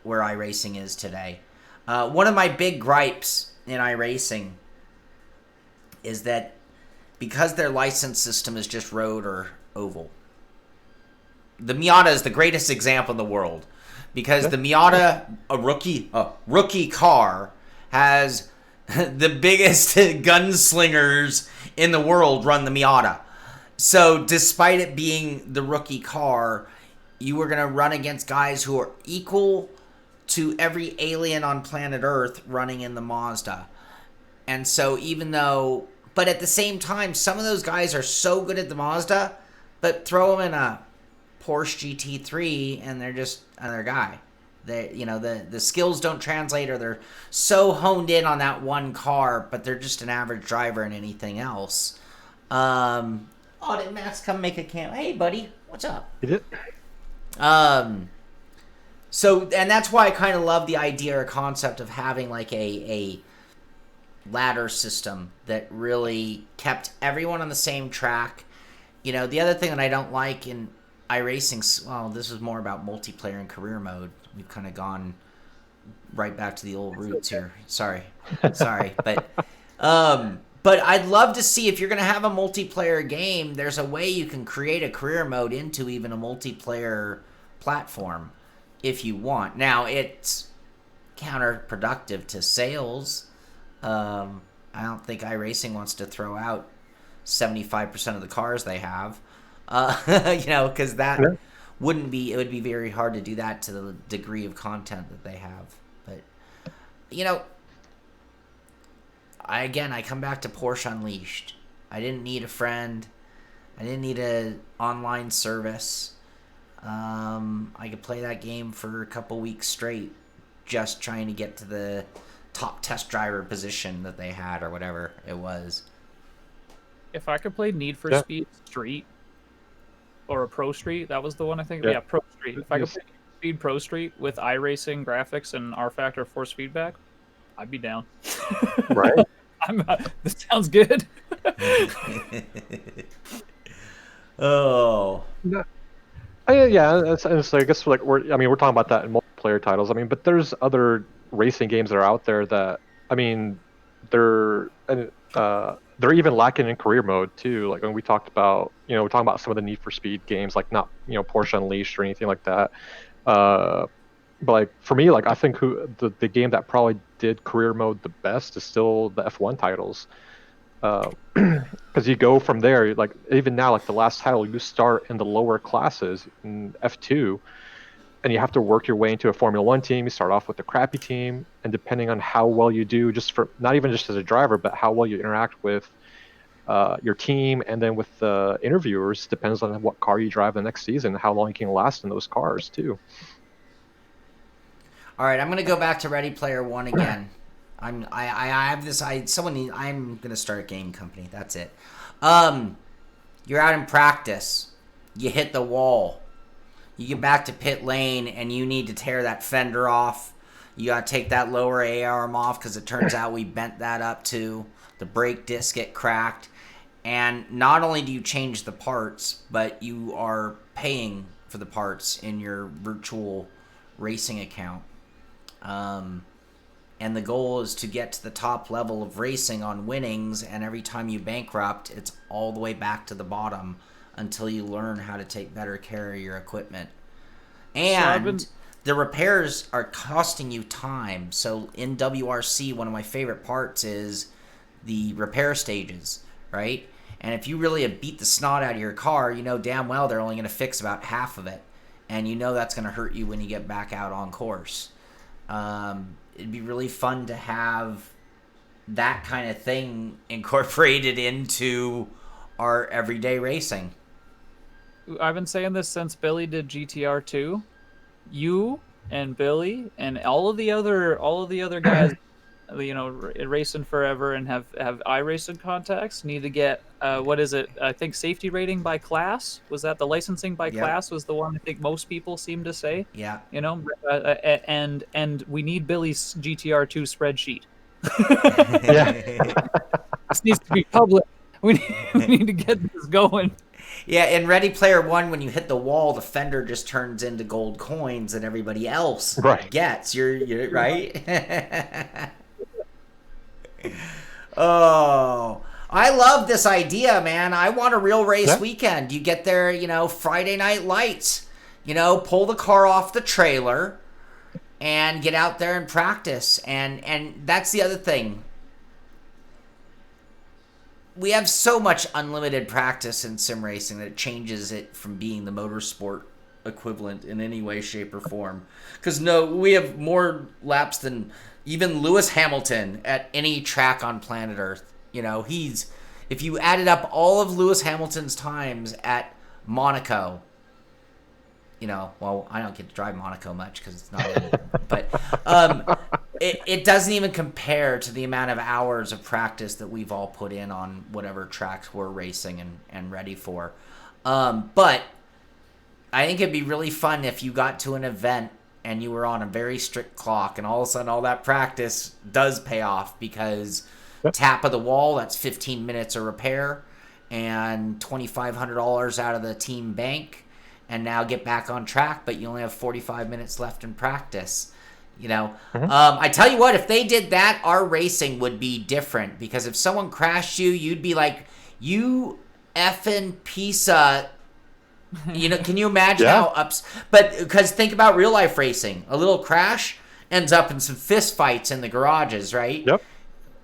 where iRacing is today. One of my big gripes in iRacing is that because their license system is just road or oval, the Miata is the greatest example in the world, because the Miata, a rookie car, has the biggest gunslingers in the world run the Miata. So despite it being the rookie car, you were going to run against guys who are equal to every alien on planet Earth running in the Mazda. And so but at the same time, some of those guys are so good at the Mazda, but throw them in a Porsche GT3 and they're just another guy. The skills don't translate, or they're so honed in on that one car, but they're just an average driver in anything else. Did Max come make a camp? Hey, buddy, what's up? He did. So, and that's why I kind of love the idea or concept of having like a ladder system that really kept everyone on the same track. The other thing that I don't like in iRacing, well, this is more about multiplayer and career mode. We've kind of gone right back to the old roots here. Sorry, but I'd love to see, if you're going to have a multiplayer game, there's a way you can create a career mode into even a multiplayer platform if you want. Now, it's counterproductive to sales. I don't think iRacing wants to throw out 75% of the cars they have, because that wouldn't be, it would be very hard to do that to the degree of content that they have. But, I come back to Porsche Unleashed. I didn't need a friend. I didn't need an online service. I could play that game for a couple weeks straight, just trying to get to the top test driver position that they had, or whatever it was. If I could play Need for Speed Street or a Pro Street, that was the one I think. Yeah, Pro Street. If I could play Need for Speed Pro Street with iRacing graphics and R Factor force feedback, I'd be down. Right. This sounds good. Oh. Yeah, it's I guess we're talking about that in multiplayer titles. But there's other racing games that are out there that they're even lacking in career mode too. Like when we talked about, we're talking about some of the Need for Speed games, like not Porsche Unleashed or anything like that. But like for me, like I think the game that probably did career mode the best is still the F1 titles. because you go from there. Like even now, like the last title, you start in the lower classes in F2, and you have to work your way into a Formula One team. You start off with a crappy team, and depending on how well you do, just for not even just as a driver, but how well you interact with your team and then with the interviewers, depends on what car you drive the next season, how long you can last in those cars too. All right, I'm gonna go back to Ready Player One again. I have this I'm gonna start a game company. That's it. You're out in practice. You hit the wall. You get back to pit lane and you need to tear that fender off. You gotta take that lower A arm off because it turns out we bent that up too. The brake disc get cracked, and not only do you change the parts, but you are paying for the parts in your virtual racing account. And the goal is to get to the top level of racing on winnings, and every time you bankrupt, it's all the way back to the bottom until you learn how to take better care of your equipment. And the repairs are costing you time. So in WRC, one of my favorite parts is the repair stages, right? And if you really have beat the snot out of your car, you know damn well they're only going to fix about half of it. And you know that's going to hurt you when you get back out on course. It'd be really fun to have that kind of thing incorporated into our everyday racing. I've been saying this since Billy did GTR 2. You and Billy and all of the other guys, you know, racing forever and have iRacing contacts need to get what is it? I think safety rating by class. Was that the licensing by class was the one I think most people seem to say. Yeah. You know, and we need Billy's GTR 2 spreadsheet. This needs to be public. We need to get this going. Yeah, in Ready Player One, when you hit the wall, the fender just turns into gold coins that everybody else gets. You're right. Oh, I love this idea, man. I want a real race weekend. You get there, you know, Friday night lights. You know, pull the car off the trailer and get out there and practice. And that's the other thing. We have so much unlimited practice in sim racing that it changes it from being the motorsport equivalent in any way, shape, or form. Because we have more laps than even Lewis Hamilton at any track on planet Earth. You know, if you added up all of Lewis Hamilton's times at Monaco, you know, well, I don't get to drive Monaco much because it's not in, but it doesn't even compare to the amount of hours of practice that we've all put in on whatever tracks we're racing and ready for. But I think it'd be really fun if you got to an event and you were on a very strict clock and all of a sudden all that practice does pay off because tap of the wall, that's 15 minutes of repair and $2,500 out of the team bank. And now get back on track, but you only have 45 minutes left in practice. You know, I tell you what, if they did that, our racing would be different. Because if someone crashed you, you'd be like, you effing piece of... You know, can you imagine how ups... But because think about real life racing. A little crash ends up in some fist fights in the garages, right? Yep.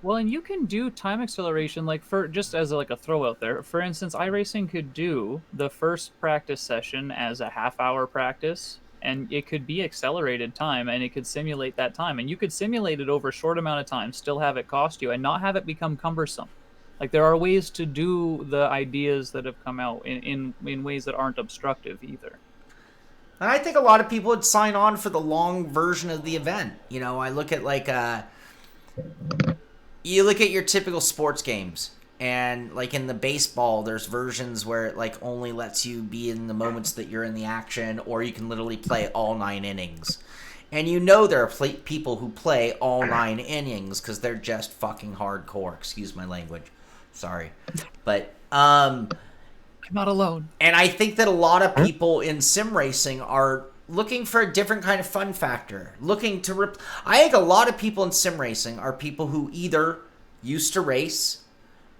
Well, and you can do time acceleration, like for just as like a throw out there. For instance, iRacing could do the first practice session as a half-hour practice, and it could be accelerated time, and it could simulate that time, and you could simulate it over a short amount of time, still have it cost you, and not have it become cumbersome. Like there are ways to do the ideas that have come out in ways that aren't obstructive either. And I think a lot of people would sign on for the long version of the event. You know, I look at like you look at your typical sports games, and like in the baseball, there's versions where it like only lets you be in the moments that you're in the action, or you can literally play all 9 innings. And you know there are people who play all 9 innings because they're just fucking hardcore. Excuse my language. Sorry. But I'm not alone. And I think that a lot of people in sim racing are looking for a different kind of fun factor. Looking to I think a lot of people in sim racing are people who either used to race,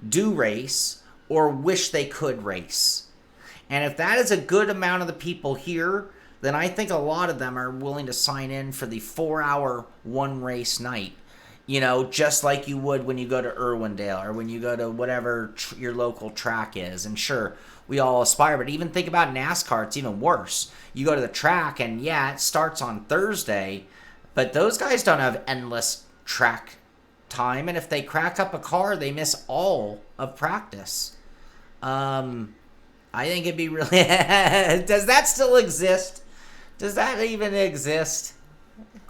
do race, or wish they could race. And if that is a good amount of the people here, then I think a lot of them are willing to sign in for the 4-hour one race night. just like you would when you go to Irwindale or when you go to whatever your local track is. And sure, we all aspire, but even think about NASCAR, it's even worse. You go to the track, and yeah, it starts on Thursday, but those guys don't have endless track time, and if they crack up a car, they miss all of practice. I think it'd be really... Does that still exist? Does that even exist?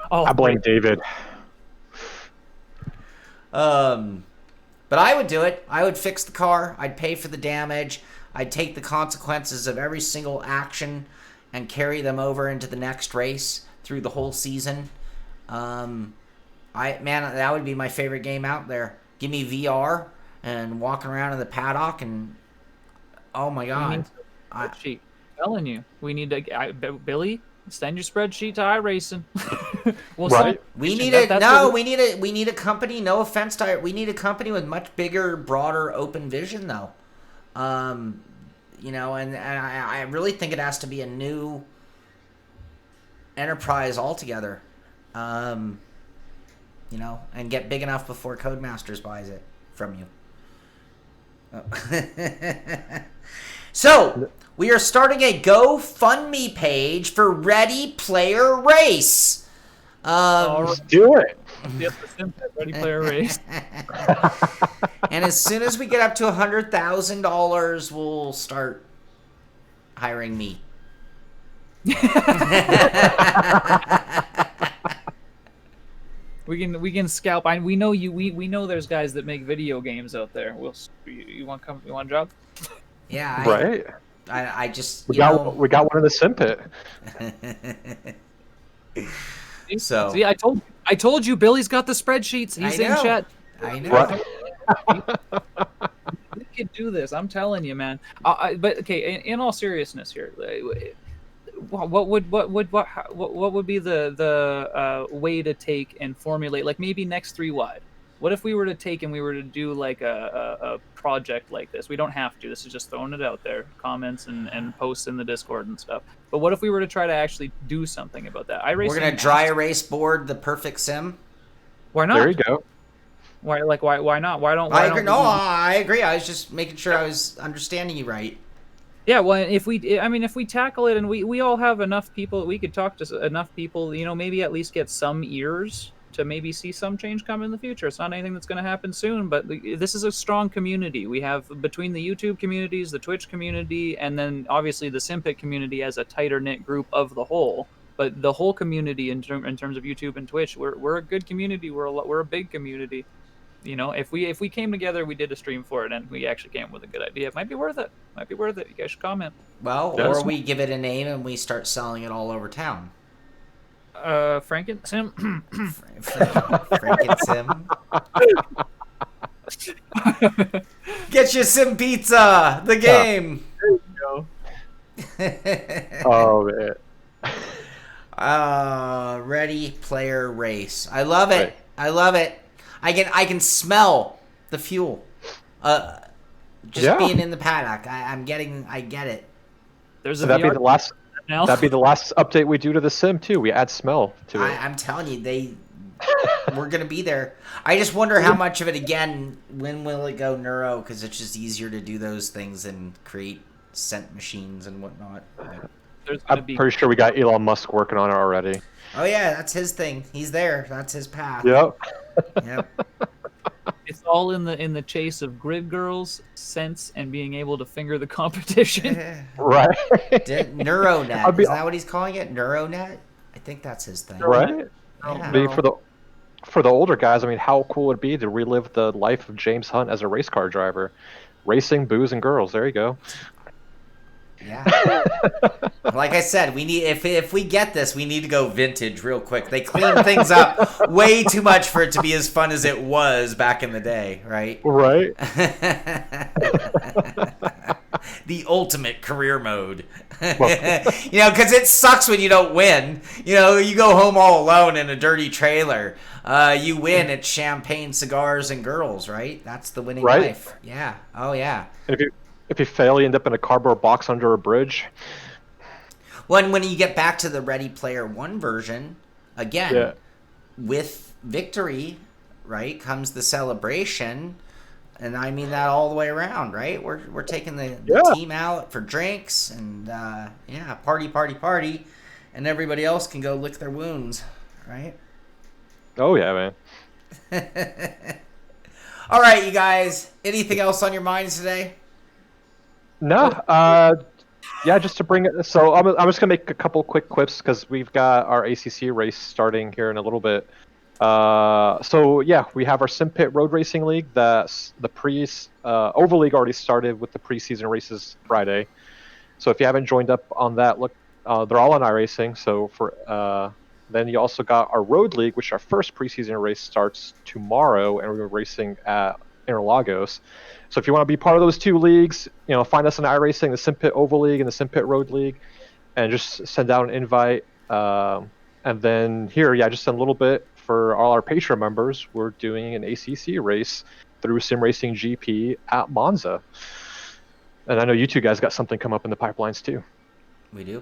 Oh, I blame David. But I would do it. I would fix the car. I'd pay for the damage. I'd take the consequences of every single action and carry them over into the next race through the whole season. That would be my favorite game out there. Give me VR and walking around in the paddock, and oh my god, spreadsheet. I'm telling you, we need to. Billy, send your spreadsheet to iRacing. Right. We need we need a company. No offense to we need a company with much bigger, broader, open vision, though. And I really think it has to be a new enterprise altogether. And get big enough before Codemasters buys it from you. Oh. So, we are starting a GoFundMe page for Ready Player Race. Let's do it. Yep, the Simpit Ready Player Race. And as soon as we get up to $100,000, we'll start hiring me. We can scalp. We know you. We know there's guys that make video games out there. You want to come? You want to drop? Yeah. Right. I just we got one in the Simpit. So see, I told you, Billy's got the spreadsheets. He's in chat. I know. Right. We could do this. I'm telling you, man. But okay, in all seriousness here, what would be the way to take and formulate, like maybe next 3 wide? What if we were to take and we were to do like a project like this? We don't have to. This is just throwing it out there, comments and posts in the Discord and stuff. But what if we were to try to actually do something about that? We're gonna dry erase board the perfect sim. Why not? There you go. Why not? I agree. I was just making sure I was understanding you right. Yeah, well, if we tackle it and we all have enough people, we could talk to enough people, maybe at least get some ears to maybe see some change come in the future. It's not anything that's going to happen soon, but this is a strong community. We have between the YouTube communities, the Twitch community, and then obviously the Simpit community as a tighter knit group of the whole. But the whole community in terms of YouTube and Twitch, we're a good community. We're a big community. If we came together, we did a stream for it, and we actually came up with a good idea, it might be worth it. You guys should comment. Well, or we give it a name and we start selling it all over town. Frankensim. Frankensim. Get your Sim Pizza, the game. There you go. Oh man. Ready Player Race. I love it. Right. I love it. I can smell the fuel. Being in the paddock. I get it. That'd be the last. That'd be the last update we do to the sim too. We add smell to it. I'm telling you, we're gonna be there. I just wonder how much of it again. When will it go neuro? Because it's just easier to do those things and create scent machines and whatnot. I'm pretty sure we got Elon Musk working on it already. Oh yeah, that's his thing. He's there. That's his path. Yep. It's all in the chase of grid girls, sense, and being able to finger the competition. Right. Neuronet. Is that what he's calling it? Neuronet? I think that's his thing. Right. Yeah. For the older guys, how cool would it be to relive the life of James Hunt as a race car driver? Racing, booze, and girls. There you go. Yeah. Like I said, we need if we get this, we need to go vintage real quick. They clean things up way too much for it to be as fun as it was back in the day, right? Right. The ultimate career mode. Because it sucks when you don't win. You go home all alone in a dirty trailer. You win, it's champagne, cigars, and girls, right? That's the winning life. Yeah. Oh, yeah. If you fail, you end up in a cardboard box under a bridge. When you get back to the Ready Player One version, again, with victory, right, comes the celebration. And I mean that all the way around, right? We're taking the team out for drinks and party, party, party, and everybody else can go lick their wounds, right? Oh yeah, man. All right, you guys. Anything else on your minds today? No. Yeah, just to bring it. So I'm just gonna make a couple quick clips because we've got our ACC race starting here in a little bit. So yeah, we have our Simpit Road Racing League. The Oval League already started with the preseason races Friday. So if you haven't joined up on that, look, they're all on iRacing. So then you also got our Road League, which our first preseason race starts tomorrow, and we're racing at Interlagos. So if you want to be part of those two leagues, find us on iRacing, the Simpit Oval League and the Simpit Road League, and just send out an invite. And then here, just a little bit for all our Patreon members, we're doing an ACC race through Sim Racing GP at Monza. And I know you two guys got something come up in the pipelines too. We do.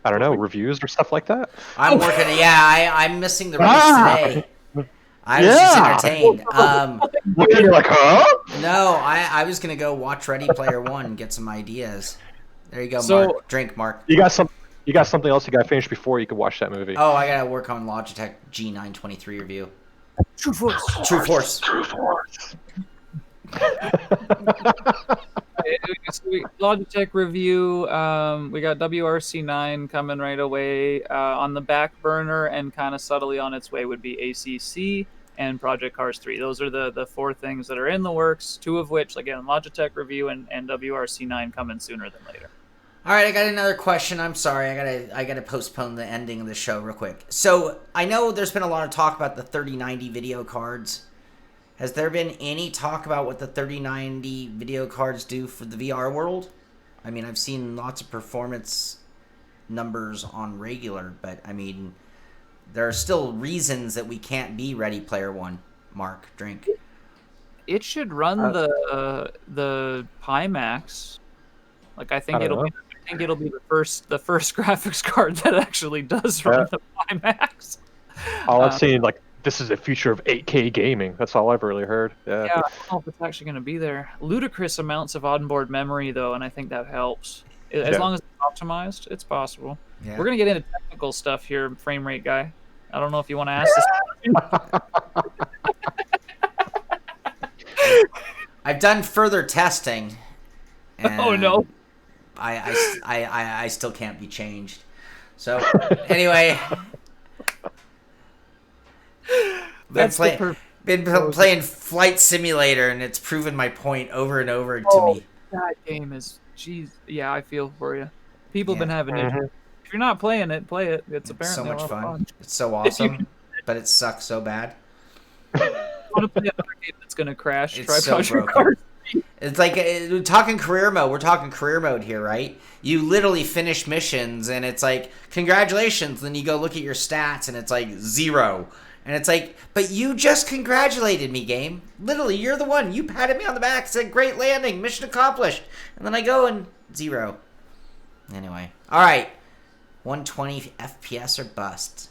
I don't know, reviews or stuff like that? I'm working. I'm missing the race today. I was just entertained. You're like, huh? No, I was going to go watch Ready Player One and get some ideas. There you go, So- Mark. Drink, Mark. You got something else you got to finish before you could watch that movie. Oh, I got to work on Logitech G923 review. True Force. True Force. Logitech review. We got WRC9 coming right away. On the back burner and kind of subtly on its way would be ACC and Project Cars 3. Those are the four things that are in the works, two of which, again, Logitech review and WRC9 coming sooner than later. All right, I got another question. I'm sorry, I gotta postpone the ending of the show real quick. So I know there's been a lot of talk about the 3090 video cards. Has there been any talk about what the 3090 video cards do for the VR world? I mean, I've seen lots of performance numbers on regular, but I mean, there are still reasons that we can't be Ready Player One. Mark, drink. It should run the Pimax. Like I think it'll be the first graphics card that actually does run the Pimax. All I've seen, this is a future of 8K gaming. That's all I've really heard. Yeah. I don't know if it's actually going to be there. Ludicrous amounts of onboard memory, though, and I think that helps. As long as it's optimized, it's possible. Yeah. We're going to get into technical stuff here, frame rate guy. I don't know if you want to ask this. I've done further testing. And Oh, no. I still can't be changed. So anyway, been playing Flight Simulator, and it's proven my point over and over to me. That game is, jeez, yeah, I feel for you. People have been having Mhm. it. If you're not playing it, play it. It's apparently so much a lot of fun. It's so awesome, but it sucks so bad. Want to play another game that's going to crash? It's Try so Project broken. Cars. It's like we're talking career mode. We're talking career mode here, right? You literally finish missions, and it's like, congratulations. Then you go look at your stats, and it's like 0. And it's like, but you just congratulated me, game. Literally, you're the one. You patted me on the back, said, great landing, mission accomplished. And then I go and 0. Anyway. All right. 120 FPS or bust.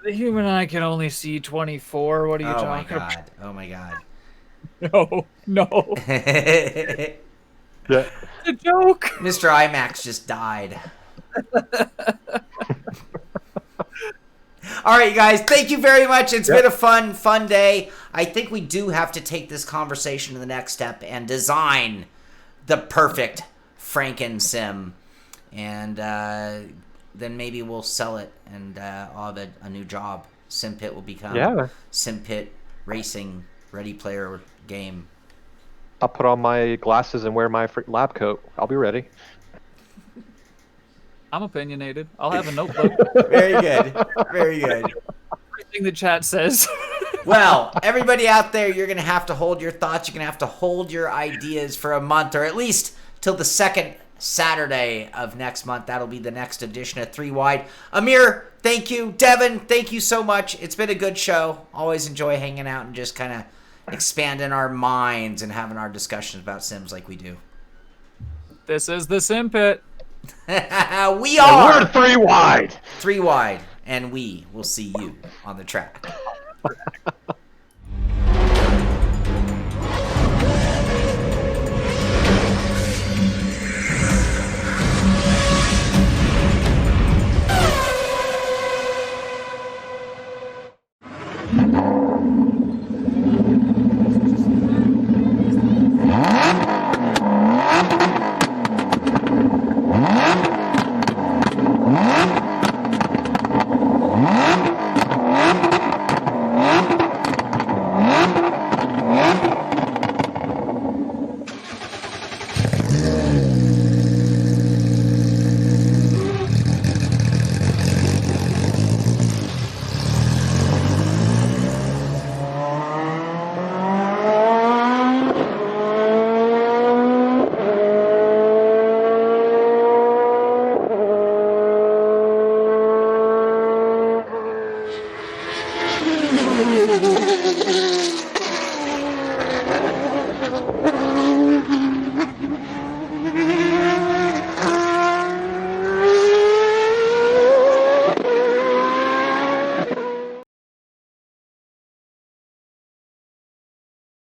The human eye can only see 24. What are you Oh, my talking about? God. Oh, my God. No. Yeah. It's a joke. Mr. IMAX just died. All right, you guys, thank you very much. It's been a fun day. I think we do have to take this conversation to the next step and design the perfect Franken sim. And then maybe we'll sell it, and I'll have a new job. Simpit will become Simpit Racing Ready Player game. I'll put on my glasses and wear my lab coat. I'll be ready. I'm opinionated. I'll have a notebook. Very good. Very good. Everything the chat says. Well, everybody out there, you're going to have to hold your thoughts. You're going to have to hold your ideas for a month, or at least till the second Saturday of next month. That'll be the next edition of 3 Wide. Amir, thank you. Devin, thank you so much. It's been a good show. Always enjoy hanging out and just kind of expanding our minds and having our discussions about Sims like we do. This is the Simpit. We are We're 3 Wide. 3 Wide, and we will see you on the track.